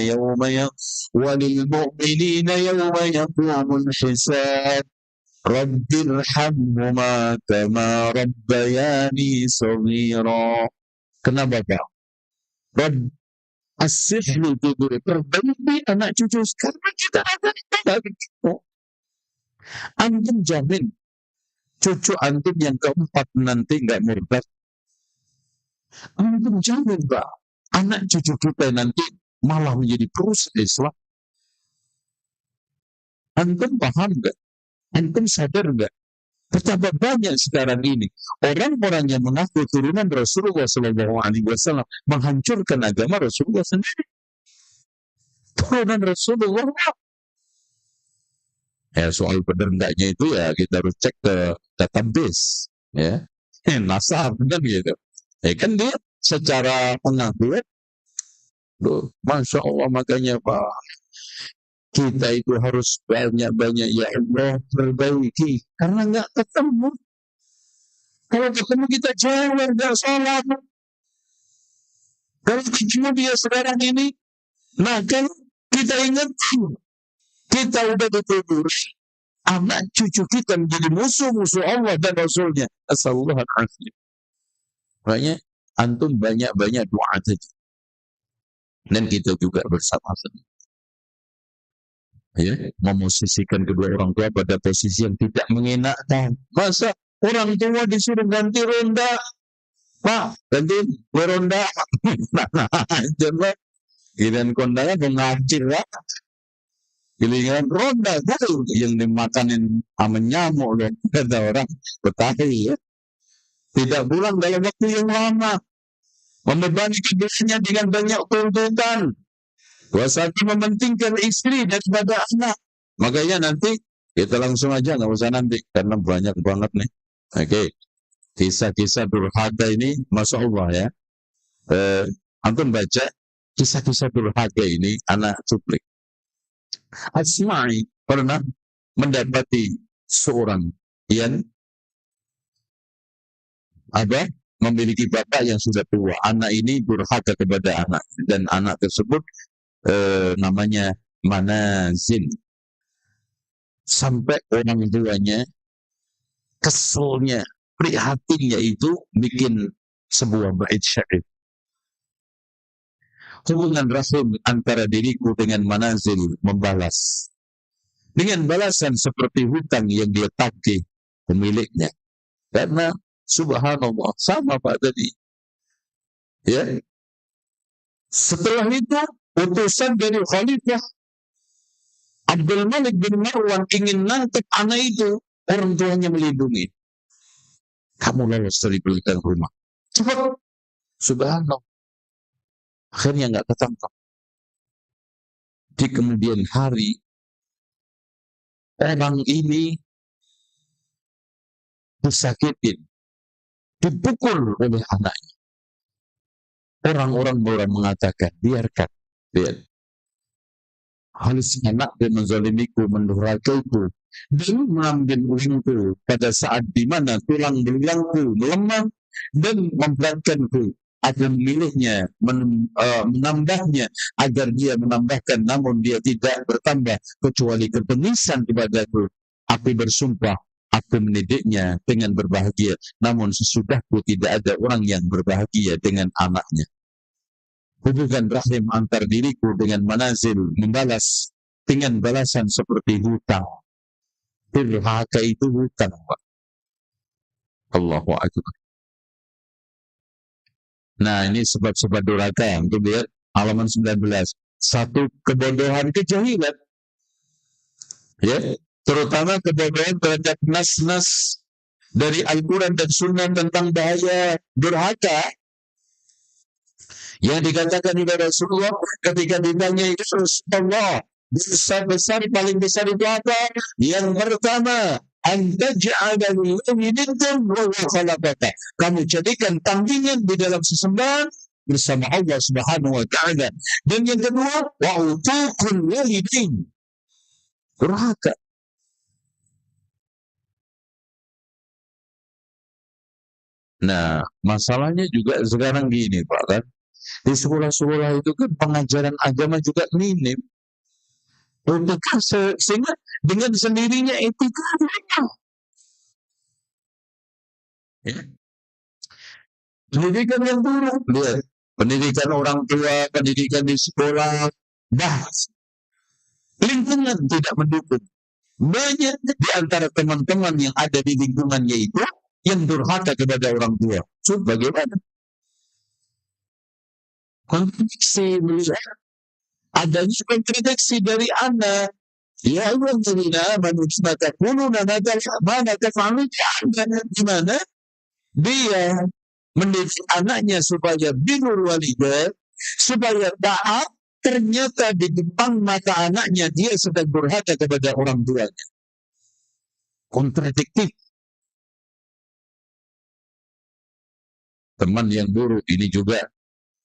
Speaker 2: يوم يقوم الحساب. رب ارحمهما كما ربياني صغيرا. Kenapa Pak? Rabb asihli tudur. Perbaiki anak cucu sekarang kita ada antum jamin cucu antum yang keempat nanti nggak murtad. Antum jamin Pak, anak cucu kita nanti malah menjadi perusahaan Islam. Antum paham nggak? Antum sadar nggak? Betapa banyak sekarang ini orang-orang yang mengaku turunan Rasulullah SAW menghancurkan agama Rasulullah sendiri. Turunan Rasulullah. Ya soal benar enggaknya itu ya kita harus cek ke database, ya. NASA benar gitu. Ya kan dia secara pengakuan, Masya Allah, makanya Pak, kita itu harus banyak-banyak ya Allah perbaiki, karena nggak ketemu. Kalau ketemu kita jawab, nggak sholat. Kalau ketemu dia sekarang ini, nah kan kita ingat, kita udah dituburi, anak cucu kita menjadi musuh-musuh Allah dan Rasulnya. Assalamualaikum. Makanya antum banyak-banyak doa saja. Dan kita juga bersama-sama. Ya, memosisikan kedua orang tua pada posisi yang tidak mengenakan. Masa orang tua disuruh ganti ronda? Pak, ganti ronda. Nah, giliran kondangan mengacir lah. Giliran ronda itu yang dimakanin sama nyamuk loh. Kata orang Betawi ya. Tidak pulang dalam waktu yang lama, membebani keduanya dengan banyak tuntutan. Wasati mementingkan istri daripada anak. Makanya nanti kita langsung aja, nggak usah nanti, karena banyak banget nih. Oke, kisah-kisah durhaka ini, Masya Allah ya. Antum baca kisah-kisah durhaka ini, anak cuplik. Asma'i pernah mendapati seorang yang memiliki bapak yang sudah tua. Anak ini durhaka kepada anak, dan anak tersebut namanya Manazil. Sampai orang tuanya keselnya, prihatinnya itu bikin sebuah bait syair. Hubungan rahim antara diriku dengan Manazil membalas dengan balasan seperti hutang yang diletaki pemiliknya. Karena subhanallah, sama Pak tadi. Ya. Setelah itu, utusan dari Khalifah Abdul Malik bin Marwan ingin nangkep anak itu, orang tuanya melindungi. Kamu lolos dari belakang rumah. Cepat. Subhanallah. Akhirnya nggak ketangkap. Di kemudian hari, orang ini disakitin, dipukul oleh anaknya. Orang-orang mulai mengatakan, biarkan. Halus anak dan menzalimiku, mendurhakaiku, dan mengambil uangku pada saat di mana tulang belulangku melemah, dan memberatkanku. Aku memilihnya, menambahnya, agar dia menambahkan, namun dia tidak bertambah, kecuali kepemisan kepadaku. Aku bersumpah, aku mendidiknya dengan berbahagia, namun sesudahku tidak ada orang yang berbahagia dengan anaknya. Hubungan rahim antar diriku dengan manazil, membalas dengan balasan seperti hutang. Durhaka itu hutang, Pak. Allahu Akbar. Nah, ini sebab-sebab durhaka. Untuk lihat halaman 19. Satu, kebodohan, kejahilan. Ya, terutama kebodohan terhadap nas-nas dari Al-Quran dan Sunnah tentang bahaya durhaka. Yang dikatakan oleh Rasulullah ketika ditanya itu, Rasulullah, dosa besar paling besar itu apa? Yang pertama, kamu jadikan tandingan di dalam sesembahan bersama Allah Subhanahu wa taala. Dan yang kedua, wa utuqul walidain. Durhaka. Nah, masalahnya juga sekarang gini, Pak, kan? Di sekolah-sekolah itu kan pengajaran agama juga minim. Sehingga dengan sendirinya etika ya. Pendidikan yang buruk, lihat, pendidikan orang tua, pendidikan di sekolah, bahas lingkungan tidak mendukung. Banyak di antara teman-teman yang ada di lingkungannya itu yang durhaka kepada orang tua. So, bagaimana? Kontradiksi melihat adanya kontradiksi dari anak. Ya Allah, manusia takuluna mana tafalun, di mana dia mendidik anaknya supaya birrul walidain, supaya taat, ternyata di depan mata anaknya dia sedang durhaka kepada orang tuanya. Kontradiktif. Teman yang buruk ini juga,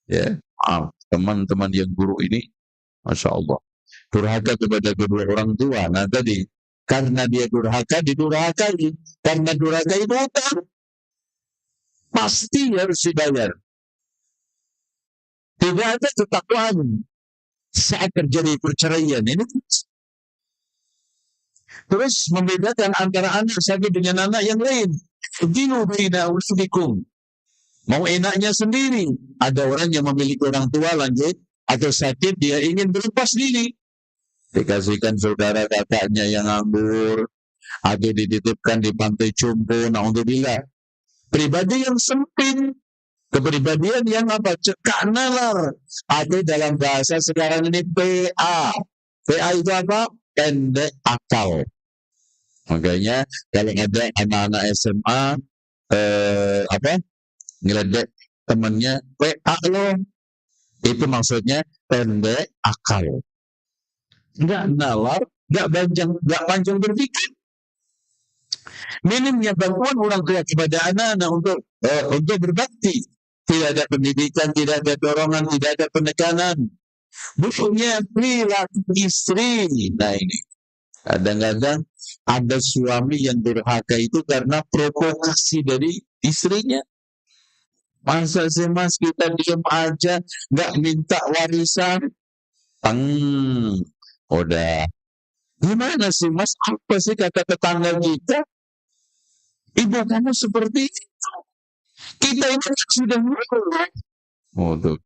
Speaker 2: ya, teman-teman yang buruk ini, Masya Allah, durhaka kepada kedua orang tua. Nah tadi, karena dia durhaka, didurhakai. Karena durhaka itu utang, pasti harus dibayar. Tidak ada ketakwaan saat terjadi perceraian. Ini terus membedakan antara anak satu dengan anak yang lain. Dinu baina usudikum. Mau enaknya sendiri. Ada orang yang memiliki orang tua lanjut atau sakit, dia ingin berlepas diri. Dikasihkan saudara kakaknya yang nganggur, atau dititipkan di pantai jompo, na'udzubillah. Pribadi yang sempit, kepribadian yang apa? Cekak nalar. Atau dalam bahasa sekarang ini PA. PA itu apa? Pendek akal. Makanya kalau ada anak-anak SMA ngeledek temannya, PA lo, itu maksudnya pendek akal. Enggak nalar, enggak panjang berpikir. Minimnya bantuan orang tua kepada anak-anak untuk berbakti. Tidak ada pendidikan, tidak ada dorongan, tidak ada penekanan. Bukannya perilaku istri. Nah ini, kadang-kadang ada suami yang durhaka itu karena provokasi dari istrinya. Masa sih mas kita diam aja, nggak minta warisan? Udah. Gimana sih mas? Apa sih kata tetangga kita? Ibu kamu seperti itu. Kita ini sudah mulai. Tuh.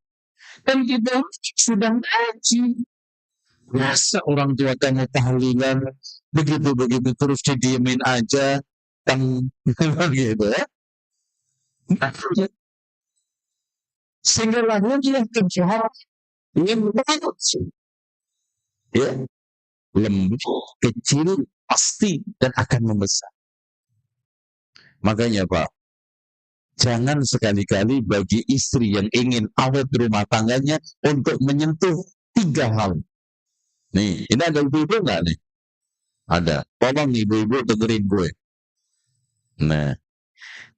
Speaker 2: Dan kita sudah ngaji. Masa orang tua kamu tahlilan begitu-begitu terus didiemin aja. Gitu ya. Sehingga lahirnya kejahatan yang bagus. Ya, lembut, kecil, pasti dan akan membesar. Makanya Pak, jangan sekali-kali bagi istri yang ingin awet rumah tangganya untuk menyentuh 3 hal. Nih, ini ada ibu-ibu nggak nih? Ada. Tolong ibu-ibu dengerin gue. Nah,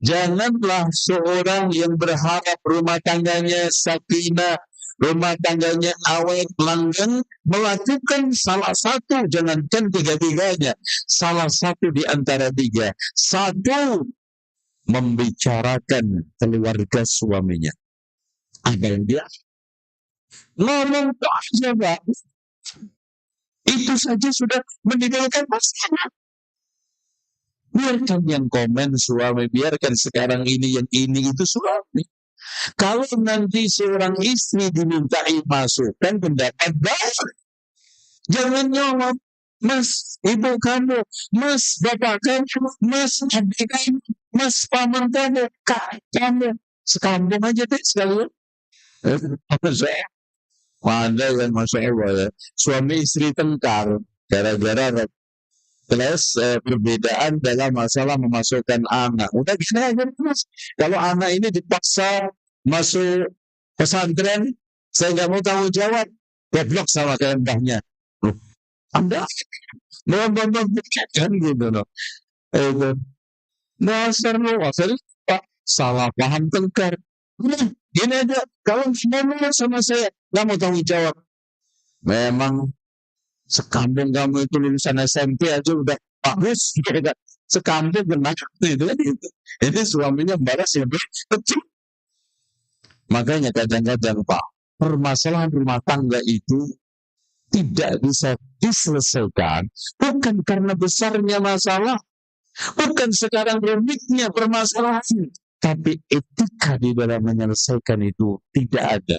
Speaker 2: janganlah seorang yang berharap rumah tangganya sakinah, rumah tangganya awet langgeng, melakukan salah satu, jangankan 3-3-nya, salah satu di antara 3. 1, membicarakan keluarga suaminya. Ada yang bilang, ngomong aja Pak, itu saja sudah menimbulkan masalah. Biarkan yang komen suami, biarkan sekarang ini yang ini itu suami. Kalau nanti seorang istri dimintai masukan pendapat baik, jangan nyolot. Mas, ibu kamu, mas, bapak kamu, mas, adik kamu, mas, paman kamu, kakak kamu, sekampung aja deh sekalian. Saya ada yang masuk ya, suami istri tengkar gara-gara perbedaan dalam masalah memasukkan anak. Udah gini aja mas, kalau anak ini dipaksa masuk pesantren, saya nggak mau tanggung jawab, goblok sama kehendaknya. Anda kan gitu loh. Dasar lo, Pak, salah paham tengkar. Udah, gini aja, kalau ngomong sama saya, nggak mau tanggung jawab. Memang sekampung kamu itu lulusan SMP aja udah bagus, sekampung benar itu. Ini suaminya balas ya, betul. Makanya kadang-kadang Pak, permasalahan rumah tangga itu tidak bisa diselesaikan bukan karena besarnya masalah, bukan sekarang rumitnya permasalahan, tapi etika di dalam menyelesaikan itu tidak ada.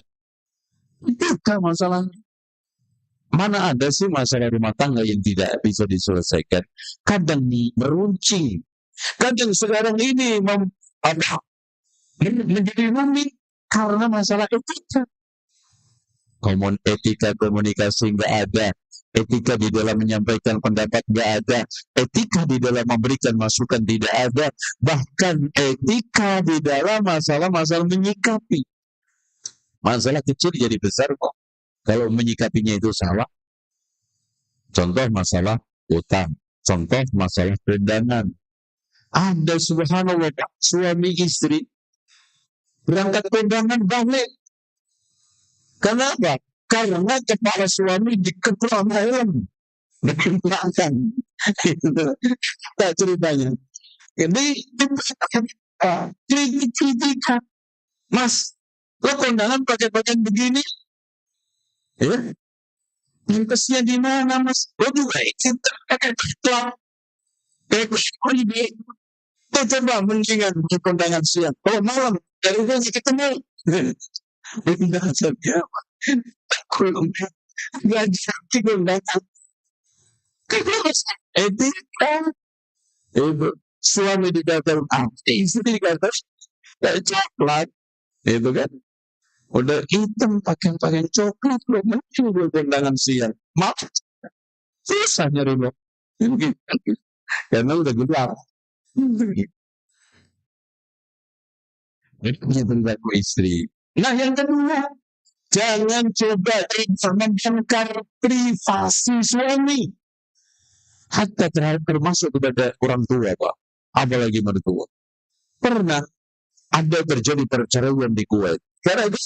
Speaker 2: Etika masalahnya. Mana ada sih masalah rumah tangga yang tidak bisa diselesaikan? Kadang meruncing, kadang sekarang ini menjadi rumit karena masalah etika. Etika komunikasi nggak ada, etika di dalam menyampaikan pendapat nggak ada, etika di dalam memberikan masukan tidak ada, bahkan etika di dalam masalah-masalah menyikapi. Masalah kecil jadi besar kok kalau menyikapinya itu salah. Contoh masalah utang, contoh masalah perdangan. Ada subhanallah Pak, suami istri berangkat kondangan balik. Kenapa? Karena kepala suami dikepala helm dengan belakang. Itu tak ceritanya. Jadi kritikan, Mas, lo kondangan pakai pakaian begini, ya? Pantasnya di mana, Mas? Lo juga ikut pakai klub, pakai itu coba mendingan di kondangan siang. Oh malam dari rumah ketemu. Tidak saja, aku nggak jadi kondangan. Etika, ibu suami dikatakan istri dikatakan kayak coklat, itu kan? Udah hitam pakaian coklat lo menuju kondangan siang. Maaf, susah nyari lo. Karena udah gelap. Ini tentang istri. Nah yang kedua, jangan coba membongkar privasi suami. Hatta termasuk kepada orang tua Pak. Apalagi mertua. Pernah ada terjadi perceraian di Kuwait. Karena itu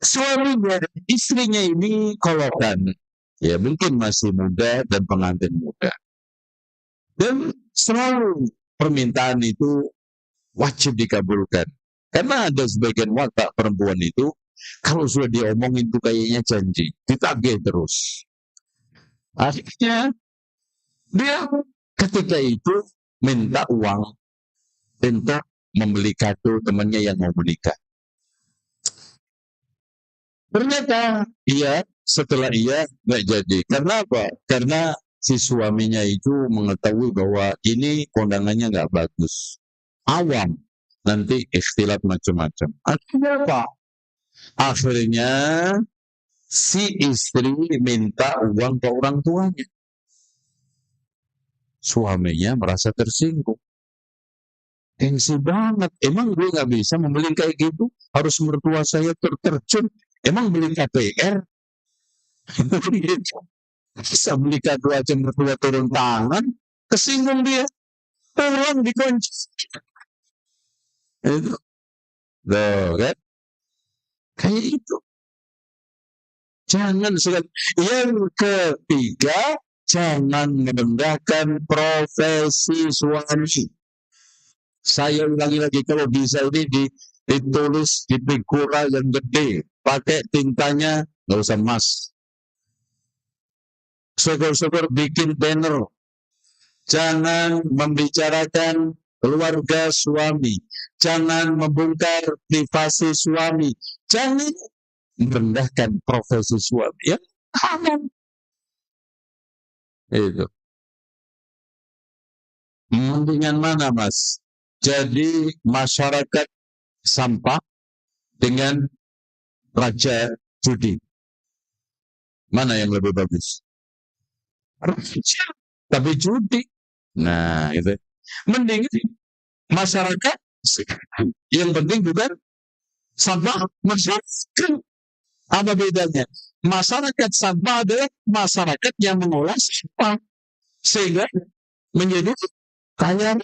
Speaker 2: suaminya, istrinya ini kolokan. Ya mungkin masih muda dan pengantin muda. Dan selalu permintaan itu wajib dikabulkan. Karena ada sebagian watak perempuan itu, kalau sudah diomongin itu kayaknya janji, ditagih terus. Akhirnya, dia ketika itu minta uang, minta membeli kado temannya yang mau menikah. Ternyata, setelah nggak jadi. Karena apa? Karena si suaminya itu mengetahui bahwa ini kondangannya nggak bagus. Awam. Nanti ikhtilaf macam-macam. Akhirnya apa? Akhirnya si istri minta uang ke orang tuanya. Suaminya merasa tersinggung. Gengsi banget. Emang gue gak bisa membeli kayak gitu? Harus mertua saya terjun. Emang beli KPR? Bisa beli kado aja mertua turun tangan. Kesinggung dia. Orang dikunci. Itu. Loh, kan? Kayak itu. Jangan sekali. Yang ketiga, jangan merendahkan profesi suami. Saya ulangi lagi, kalau bisa ini ditulis di figura yang gede, pakai tintanya nggak usah emas. Syukur-syukur bikin banner. Jangan membicarakan keluarga suami. Jangan membongkar privasi suami. Jangan merendahkan profesi suami. Ya, haram. Itu. Mendingan mana, Mas? Jadi masyarakat sampah dengan raja judi. Mana yang lebih bagus? Raja, tapi judi. Nah, itu. Mending masyarakat yang penting bukan sampah masyarakat. Apa bedanya? Masyarakat sampah adalah masyarakat yang mengolah sampah sehingga menjadi kaya.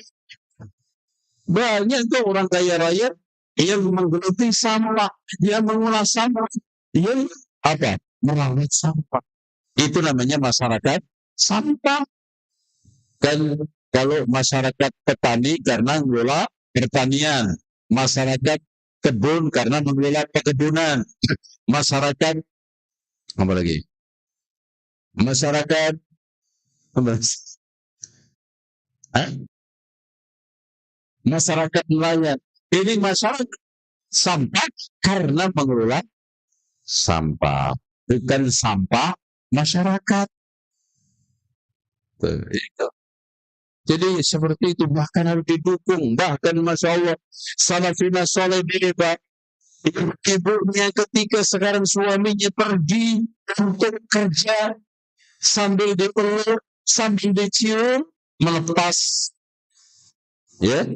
Speaker 2: Banyak tuh orang kaya raya yang menggeluti sampah, yang mengolah sampah, yang apa? Merawat sampah. Itu namanya masyarakat sampah. Kan kalau masyarakat petani karena mengelola pertanian, masyarakat kebun karena mengelola perkebunan, masyarakat apa lagi? Masyarakat apa? Masyarakat nelayan. Ini masyarakat sampah karena mengelola sampah, bukan sampah masyarakat. Itu. Jadi seperti itu, bahkan harus didukung. Bahkan Masya Allah, salafina soleh ini Pak, ibunya ketika sekarang suaminya pergi untuk kerja, sambil dipeluk, sambil dicium, melepas. Ya.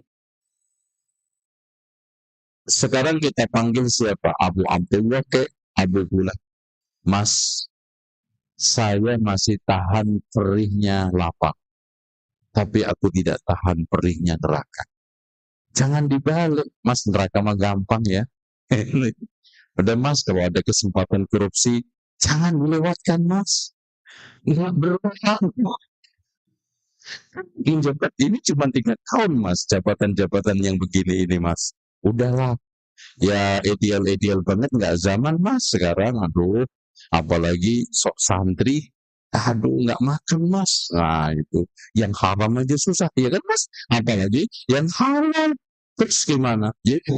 Speaker 2: Sekarang kita panggil siapa? Abu Abdullah ke Abu Bulan. Mas, saya masih tahan perihnya lapar, tapi aku tidak tahan perihnya neraka. Jangan dibalik, Mas, neraka mah gampang ya. Udah Mas, kalau ada kesempatan korupsi, jangan dilewatkan Mas. Nggak berhak. Jabat ini cuma 3 tahun Mas, jabatan-jabatan yang begini ini Mas. Udahlah, ya ideal-ideal banget, nggak zaman Mas sekarang, aduh. Apalagi sok santri, aduh nggak makan Mas. Nah itu, yang haram aja susah, ya kan Mas? Apalagi yang halal, terus gimana? Jadi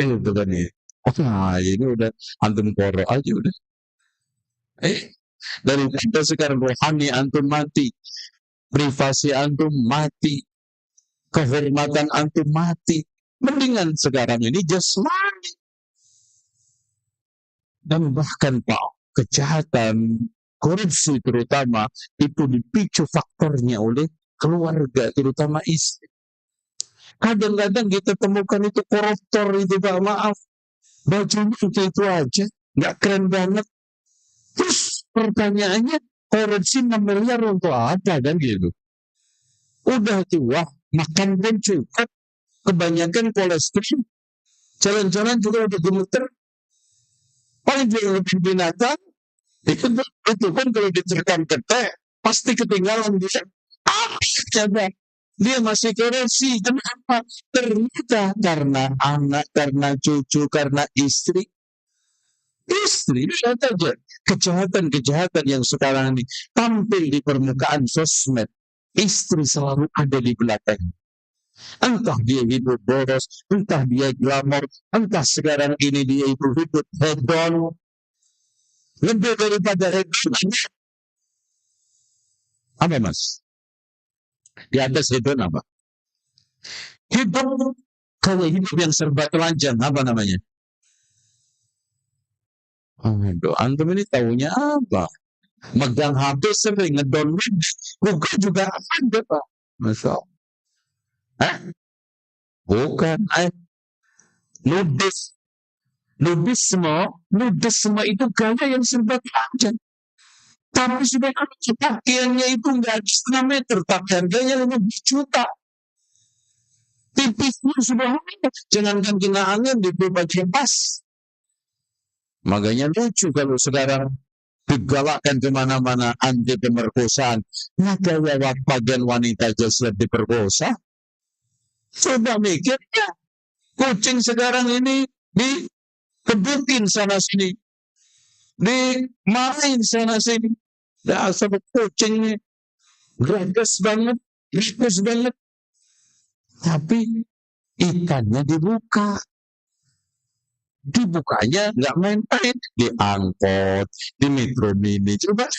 Speaker 2: itu kan ya. Nah ini udah antum koro aja udah. Dari kita sekarang rohani antum mati, privasi antum mati, kehormatan antum mati. Mendingan sekarang ini jasmani. Dan bahkan Pak, kejahatan, korupsi terutama, itu dipicu faktornya oleh keluarga, terutama istri. Kadang-kadang kita temukan itu koruptor itu Pak, maaf, bajunya itu aja, nggak keren banget. Terus pertanyaannya, korupsi 6 miliar untuk apa kan gitu? Udah tua, makan pun cukup, kebanyakan kolesterol, jalan-jalan juga udah gemeter. Paling lebih binatang, itu pun kalau diterkam ketek, pasti ketinggalan dia. Coba, dia masih korupsi. Kenapa? Ternyata karena anak, karena cucu, karena istri. Istri, lihat aja kejahatan-kejahatan yang sekarang ini tampil di permukaan sosmed. Istri selalu ada di belakang. Entah dia hidup boros, entah dia glamor, entah sekarang ini dia hidup hedon. Lebih daripada hedon, apa Mas? Di atas hedon apa? Hidup, kalau hidup yang serba telanjang, apa namanya? Aduh, antum ini tahunya apa? Megang HP sering, ngedownload, Google juga ada Pak. Masya Allah. Bukan, nudisme itu gaya yang serba telanjang. Tapi sudah pakaiannya itu nggak 1,5 meter, tapi harganya 5 juta. Tipisnya sudah ada, jangankan kena angin di baju pas. Makanya lucu kalau sekarang digalakkan kemana-mana anti pemerkosaan. Maka lewat bagian wanita Joseph diperkosa. Coba mikir ya, kucing sekarang ini dikebukin sana sini, dimarahin sana sini. Dasar kucing ini gratis banget, gratis banget. Tapi ikannya dibukanya nggak main-main, diangkut, di Metro Mini. Coba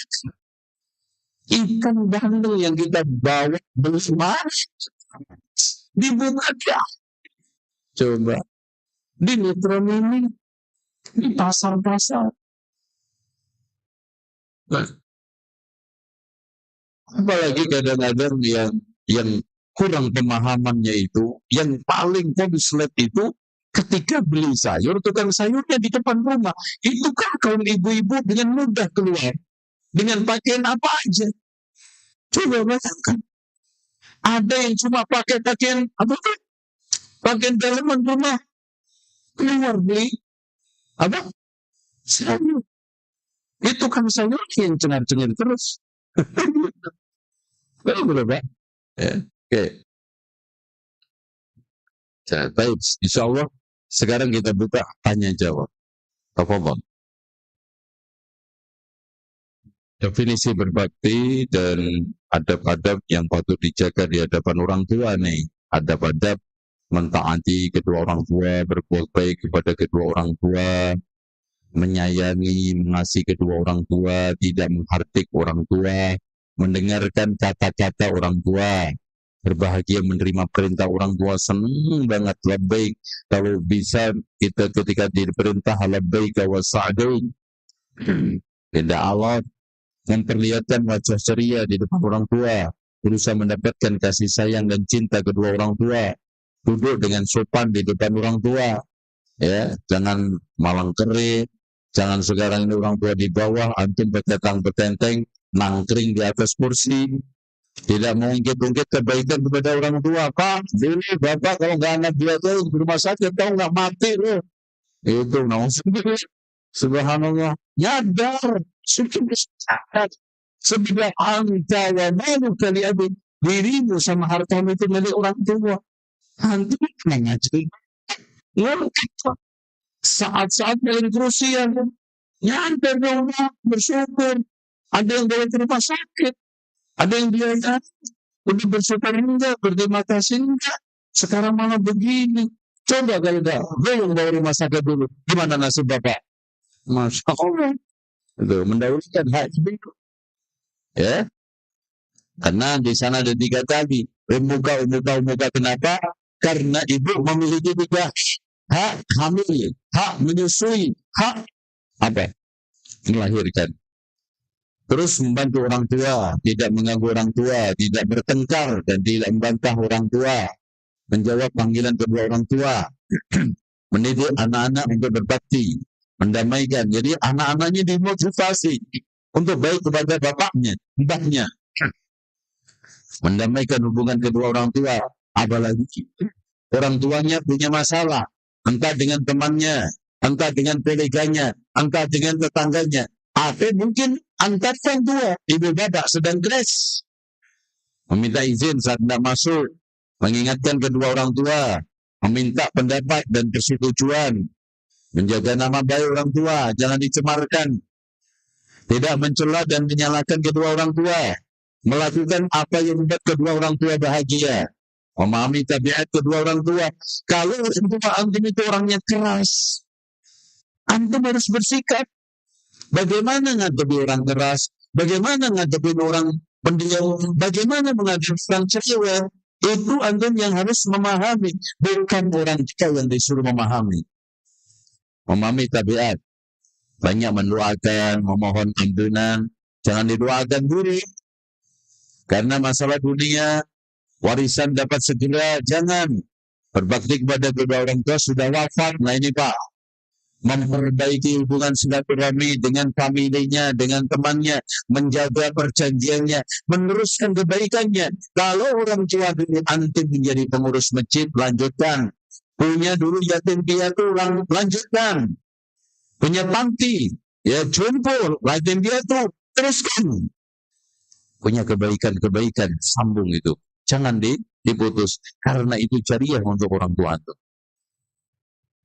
Speaker 2: ikan bandeng yang kita bawa beli mana dibuka dia. Coba di Metro Mini, di pasar-pasar. Nah, apalagi kadang-kadang yang kurang pemahamannya itu, yang paling konslet itu ketika beli sayur, tukang sayurnya di depan rumah. Itu kan kaum ibu-ibu dengan mudah keluar. Dengan pakaian apa aja. Coba bayangkan. Ada yang cuma pakai pakaian, apa kan? Pakaian dalaman rumah. Keluar beli, apa? Sayur. Itu kan sayur yang cengar-cengir terus. Betul, Pak? Ya. Oke. Baik, insya Allah sekarang kita buka tanya jawab. Tafadhol. Definisi berbakti dan adab-adab yang patut dijaga di hadapan orang tua nih. Adab-adab mentaati kedua orang tua, berbuat baik kepada kedua orang tua, menyayangi, mengasihi kedua orang tua, tidak menghardik orang tua, mendengarkan kata-kata orang tua, berbahagia menerima perintah orang tua, senang banget, labbaik. Kalau bisa kita ketika diperintah labbaik wa sa'daik, tidak alot, memperlihatkan wajah ceria di depan orang tua, berusaha mendapatkan kasih sayang dan cinta kedua orang tua, duduk dengan sopan di depan orang tua, ya, jangan malang kerik, jangan sekarang ini orang tua di bawah, antum petentang-petenteng, nangkring di atas kursi, tidak mengungkit-ungkit kebaikan kepada orang tua. Pak, dulu bapak kalau nggak anak dia tuh di rumah sakit tahu nggak mati loh. Itu naudzubillah. Subhanallah, nyadar, sudah sadar. Sebenarnya anta wa maluka li abi, dirimu sama hartamu itu milik orang tua. Antum mengajari, ngerti saat-saat paling krusial, nyadar dong, bersyukur. Ada yang bawa ke rumah sakit, ada yang biaya, udah bersyukur enggak, berterima kasih enggak. Sekarang malah begini. Coba kalau enggak, belum bawa rumah sakit dulu, gimana nasib bapak? Masya Allah, itu mendahulukan hak ibu, ya. Karena di sana ada 3 tadi, umuka. Kenapa? Karena ibu memiliki 3 hak hamil, hak menyusui, hak apa? Melahirkan. Terus membantu orang tua, tidak mengganggu orang tua, tidak bertengkar dan tidak membantah orang tua, menjawab panggilan kedua orang tua, mendidik anak-anak untuk berbakti, mendamaikan. Jadi anak-anaknya dimotivasi untuk baik kepada bapaknya, mbahnya. Mendamaikan hubungan kedua orang tua. Apalagi orang tuanya punya masalah, entah dengan temannya, entah dengan koleganya, entah dengan tetangganya. Atau mungkin antar orang tua, ibu bapak sedang keras, meminta izin saat tidak masuk, mengingatkan kedua orang tua, meminta pendapat dan persetujuan, menjaga nama baik orang tua, jangan dicemarkan, tidak mencela dan menyalahkan kedua orang tua, melakukan apa yang membuat kedua orang tua bahagia, memahami tabiat kedua orang tua. Kalau orang tua antum itu orangnya keras, antum harus bersikap. Bagaimana ngadepi orang keras, bagaimana ngadepi orang pendiam, bagaimana menghadapi orang cerewet, itu antum yang harus memahami, bukan orang tua yang disuruh memahami. Memahami tabiat, banyak mendoakan, memohon ampunan, jangan didoakan dulu, karena masalah dunia, warisan dapat segera, jangan. Berbakti kepada kedua orang tua sudah wafat, nah ini Pak, memperbaiki hubungan silaturahmi dengan familinya, dengan temannya, menjaga perjanjiannya, meneruskan kebaikannya. Kalau orang tua dulu antum menjadi pengurus masjid, lanjutkan. Punya dulu yatim piatu, lanjutkan. Punya panti, Ya jumpa, latihan dia tuh teruskan. Punya kebaikan-kebaikan, sambung itu. Jangan diputus. Karena itu jariah untuk orang tua antum.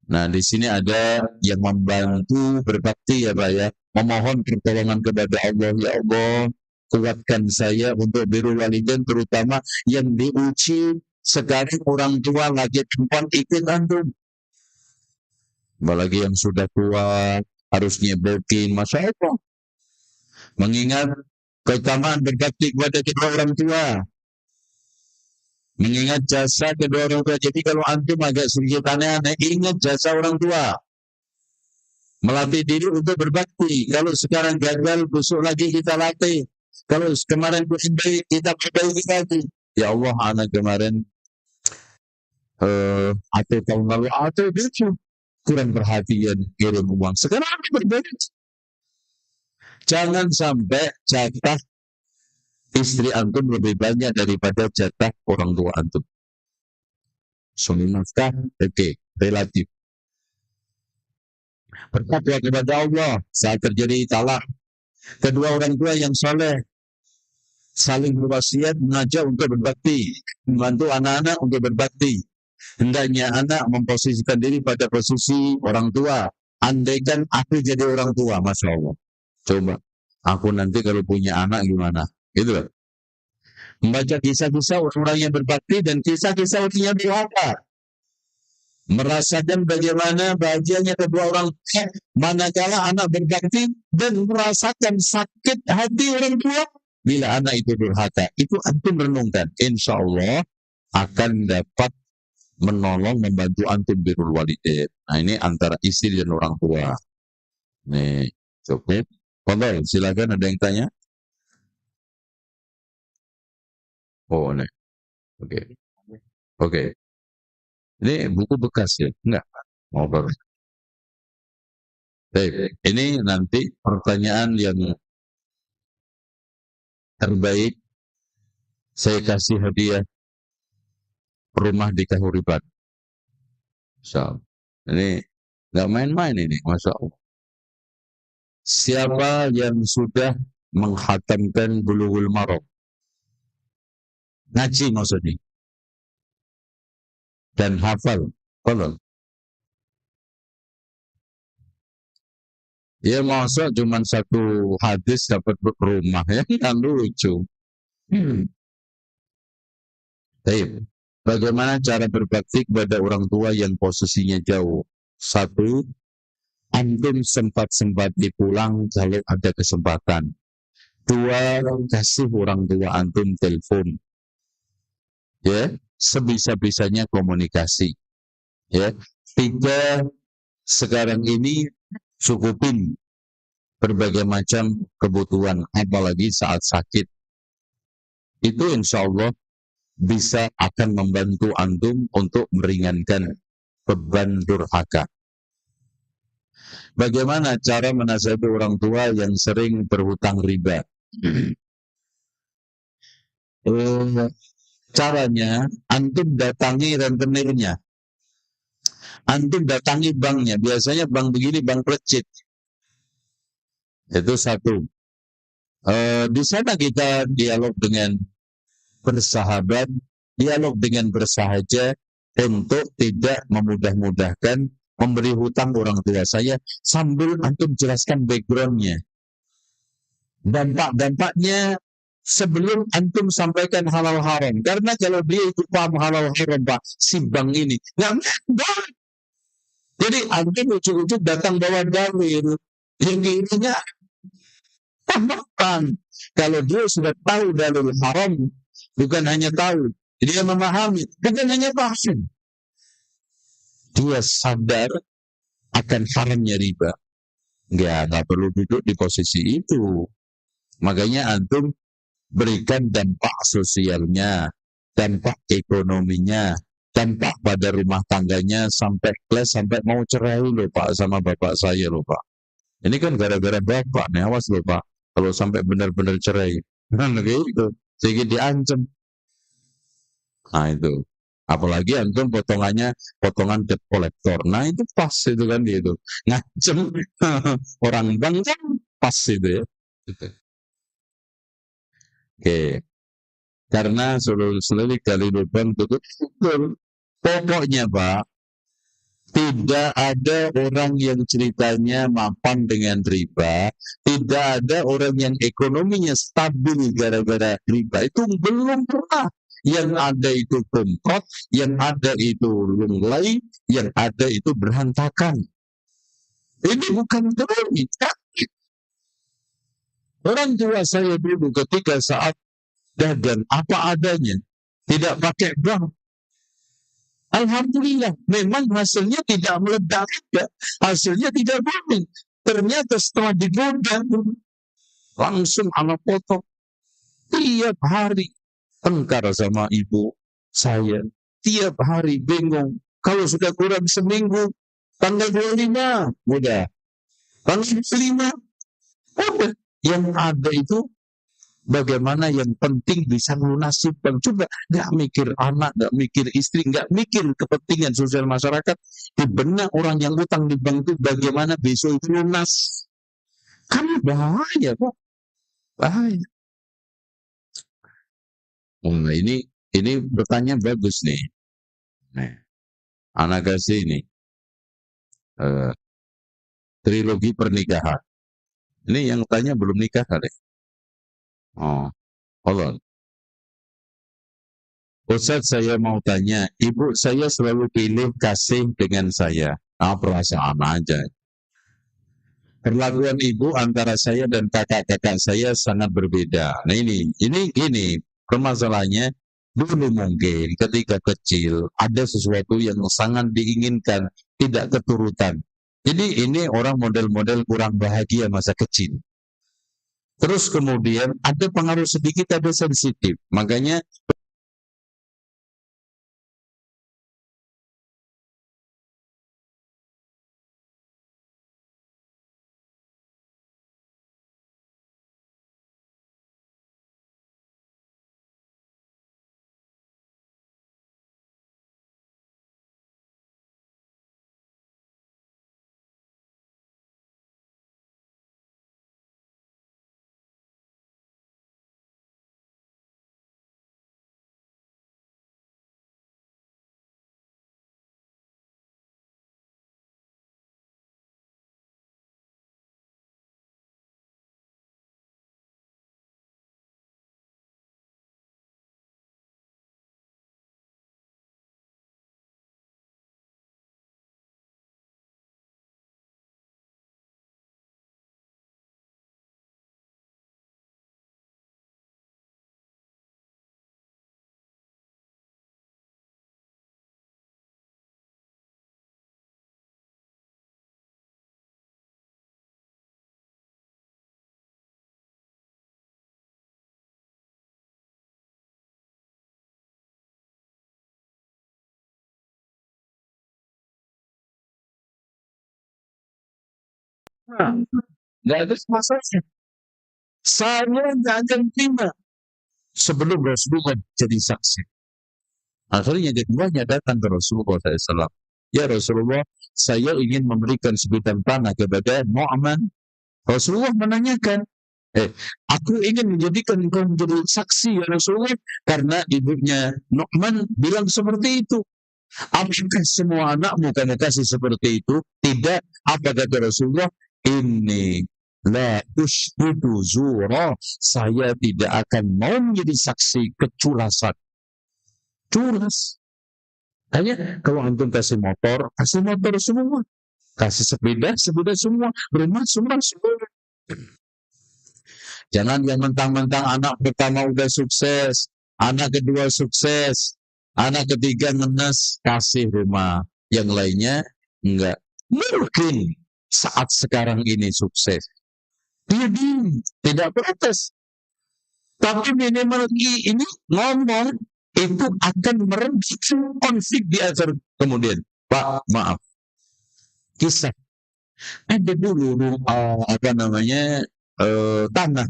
Speaker 2: Nah, di sini ada yang membantu berbakti ya Pak ya. Memohon pertolongan kepada Allah. Ya Allah, kuatkan saya untuk birrul walidain, terutama yang diuji sekarang orang tua lagi tempat ikut antum. Apalagi yang sudah tua, harus nyebokin, Masya Allah. Mengingat keutamaan berbakti kepada kedua orang tua. Mengingat jasa kedua orang tua. Jadi kalau antum agak sedikit aneh-aneh, ingat jasa orang tua. Melatih diri untuk berbakti. Kalau sekarang gagal, besok lagi kita latih. Kalau kemarin baik, kita perbaiki lagi. Ya Allah, anak kemarin atau tahun lalu atau besok kurang perhatian kirim uang. Sekarang aku berbeda. Jangan sampai jatah istri antum lebih banyak daripada jatah orang tua antum. Semua nafkah, oke, relatif. Bertakwa kepada Allah saat terjadi talak. Kedua orang tua yang soleh saling berwasiat mengajak untuk berbakti, membantu anak-anak untuk berbakti. Hendaknya anak memposisikan diri pada posisi orang tua. Andaikan aku jadi orang tua, Masya Allah. Coba, aku nanti kalau punya anak gimana? Gitu kan? Membaca kisah-kisah orang-orang yang berbakti dan kisah-kisah orang yang durhaka. Merasakan bagaimana bahagianya kedua orang tua manakala anak berbakti dan merasakan sakit hati orang tua bila anak itu durhaka. Itu antum renungkan. Insya Allah akan dapat menolong, membantu antum birrul walidain. Nah, ini antara istri dan orang tua. Nih, cukup. Fadhal, silakan, ada yang tanya? Oh, nih. Oke. Oke. Ini buku bekas ya? Enggak. Mau baru. Baik, ini nanti pertanyaan yang terbaik saya kasih hadiah rumah di Kahuripan. So, ini nggak main-main ini, Masya Allah. Siapa yang sudah menghatamkan Bulughul Maram? Ngaji maksudnya. Dan hafal. Tolong. Ya masa cuma satu hadis dapat rumah ya, kan lucu. Baik. Bagaimana cara berbakti kepada orang tua yang posisinya jauh? Satu, antum sempat-sempat dipulang kalau ada kesempatan. Dua, kasih orang tua antum telepon. Ya, sebisa-bisanya komunikasi. Ya. Tiga, sekarang ini cukupin berbagai macam kebutuhan, apalagi saat sakit. Itu insya Allah bisa akan membantu antum untuk meringankan beban durhaka. Bagaimana cara menasihati orang tua yang sering berhutang riba? Caranya, antum datangi rentenirnya. Antum datangi banknya. Biasanya bank begini, bank plecit. Itu satu. Di sana kita dialog dengan bersahabat, dialog dengan bersahaja untuk tidak memudah-mudahkan memberi hutang orang tua saya, sambil antum jelaskan backgroundnya, dampak-dampaknya sebelum antum sampaikan halal haram. Karena kalau dia itu paham halal haram, Pak, si bank ini nggak mudah. Jadi antum ujuk-ujuk datang bawa dalil yang intinya tambahkan. Kalau dia sudah tahu dalil haram, bukan hanya tahu, dia memahami, bukan hanya paham, dia sadar akan haramnya riba. Nggak perlu duduk di posisi itu. Makanya antum berikan dampak sosialnya, dampak ekonominya, dampak pada rumah tangganya, sampai kelas, sampai mau cerai loh Pak sama bapak saya loh Pak. Ini kan gara-gara bapak nih, awas loh Pak, kalau sampai benar-benar cerai. Nah gitu, sedikit diancam. Nah itu. Apalagi antum potongan debt collector. Nah itu pas itu kan gitu. Ngancem orang bank kan pas itu ya. Gitu. Oke. Karena seluruh kali lubang tutup. Pokoknya Pak, tidak ada orang yang ceritanya mapan dengan riba, tidak ada orang yang ekonominya stabil gara-gara riba. Itu belum pernah. Yang ada itu bengkok, yang ada itu lunglai, yang ada itu berantakan. Ini bukan ekonomi. Orang tua saya dulu ketika saat dagang apa adanya, tidak pakai bank. Alhamdulillah, memang hasilnya tidak meledak, hasilnya tidak booming. Ternyata setelah digodam, langsung anak potong. Tiap hari tengkar sama ibu saya. Tiap hari bingung. Kalau sudah kurang seminggu, tanggal 25, udah. Tanggal 25, udah. Yang ada itu bagaimana yang penting bisa melunasi bank. Coba nggak mikir anak, nggak mikir istri, nggak mikir kepentingan sosial masyarakat. Di benak orang yang utang di bank itu bagaimana besok itu lunas. Kan bahaya kok. Bahaya. Nah, ini pertanyaan bagus nih. Nah, anak kasih ini trilogi pernikahan. Ini yang tanya belum nikah kali. Oh, hold on. Ustaz, saya mau tanya, ibu saya selalu pilih kasih dengan saya. Perasaan aja. Perlakuan ibu antara saya dan kakak-kakak saya sangat berbeda. Nah ini permasalahannya. Dulu mungkin ketika kecil ada sesuatu yang sangat diinginkan, tidak keturutan. Jadi ini orang model-model kurang bahagia masa kecil. Terus kemudian ada pengaruh sedikit, ada sensitif. Makanya nggak ada masalahnya. Saya nggak akan terima sebelum Rasulullah jadi saksi. Akhirnya keduanya datang ke Rasulullah SAW. Ya Rasulullah, saya ingin memberikan sebutan tanah kepada Nu'man. Rasulullah menanyakan, aku ingin menjadikan engkau menjadi saksi ya Rasulullah, karena ibunya Nu'man bilang seperti itu. Apakah semua anakmu kamu kasih seperti itu? Tidak. Apa kata Rasulullah? Ini la usyhidu zura. Saya tidak akan mau menjadi saksi keculasan. Culas. Hanya kalau antum kasih motor semua. Kasih sepeda semua. Rumah semua. Jangan yang mentang-mentang anak pertama udah sukses, anak kedua sukses, anak ketiga ngenes, kasih rumah. Yang lainnya enggak. Mungkin saat sekarang ini sukses. Dia diam, tidak protes. Tapi minimal ini ngomong itu akan meredam konflik di akhir kemudian. Pak, maaf. Kisah. Ada dulu tanah.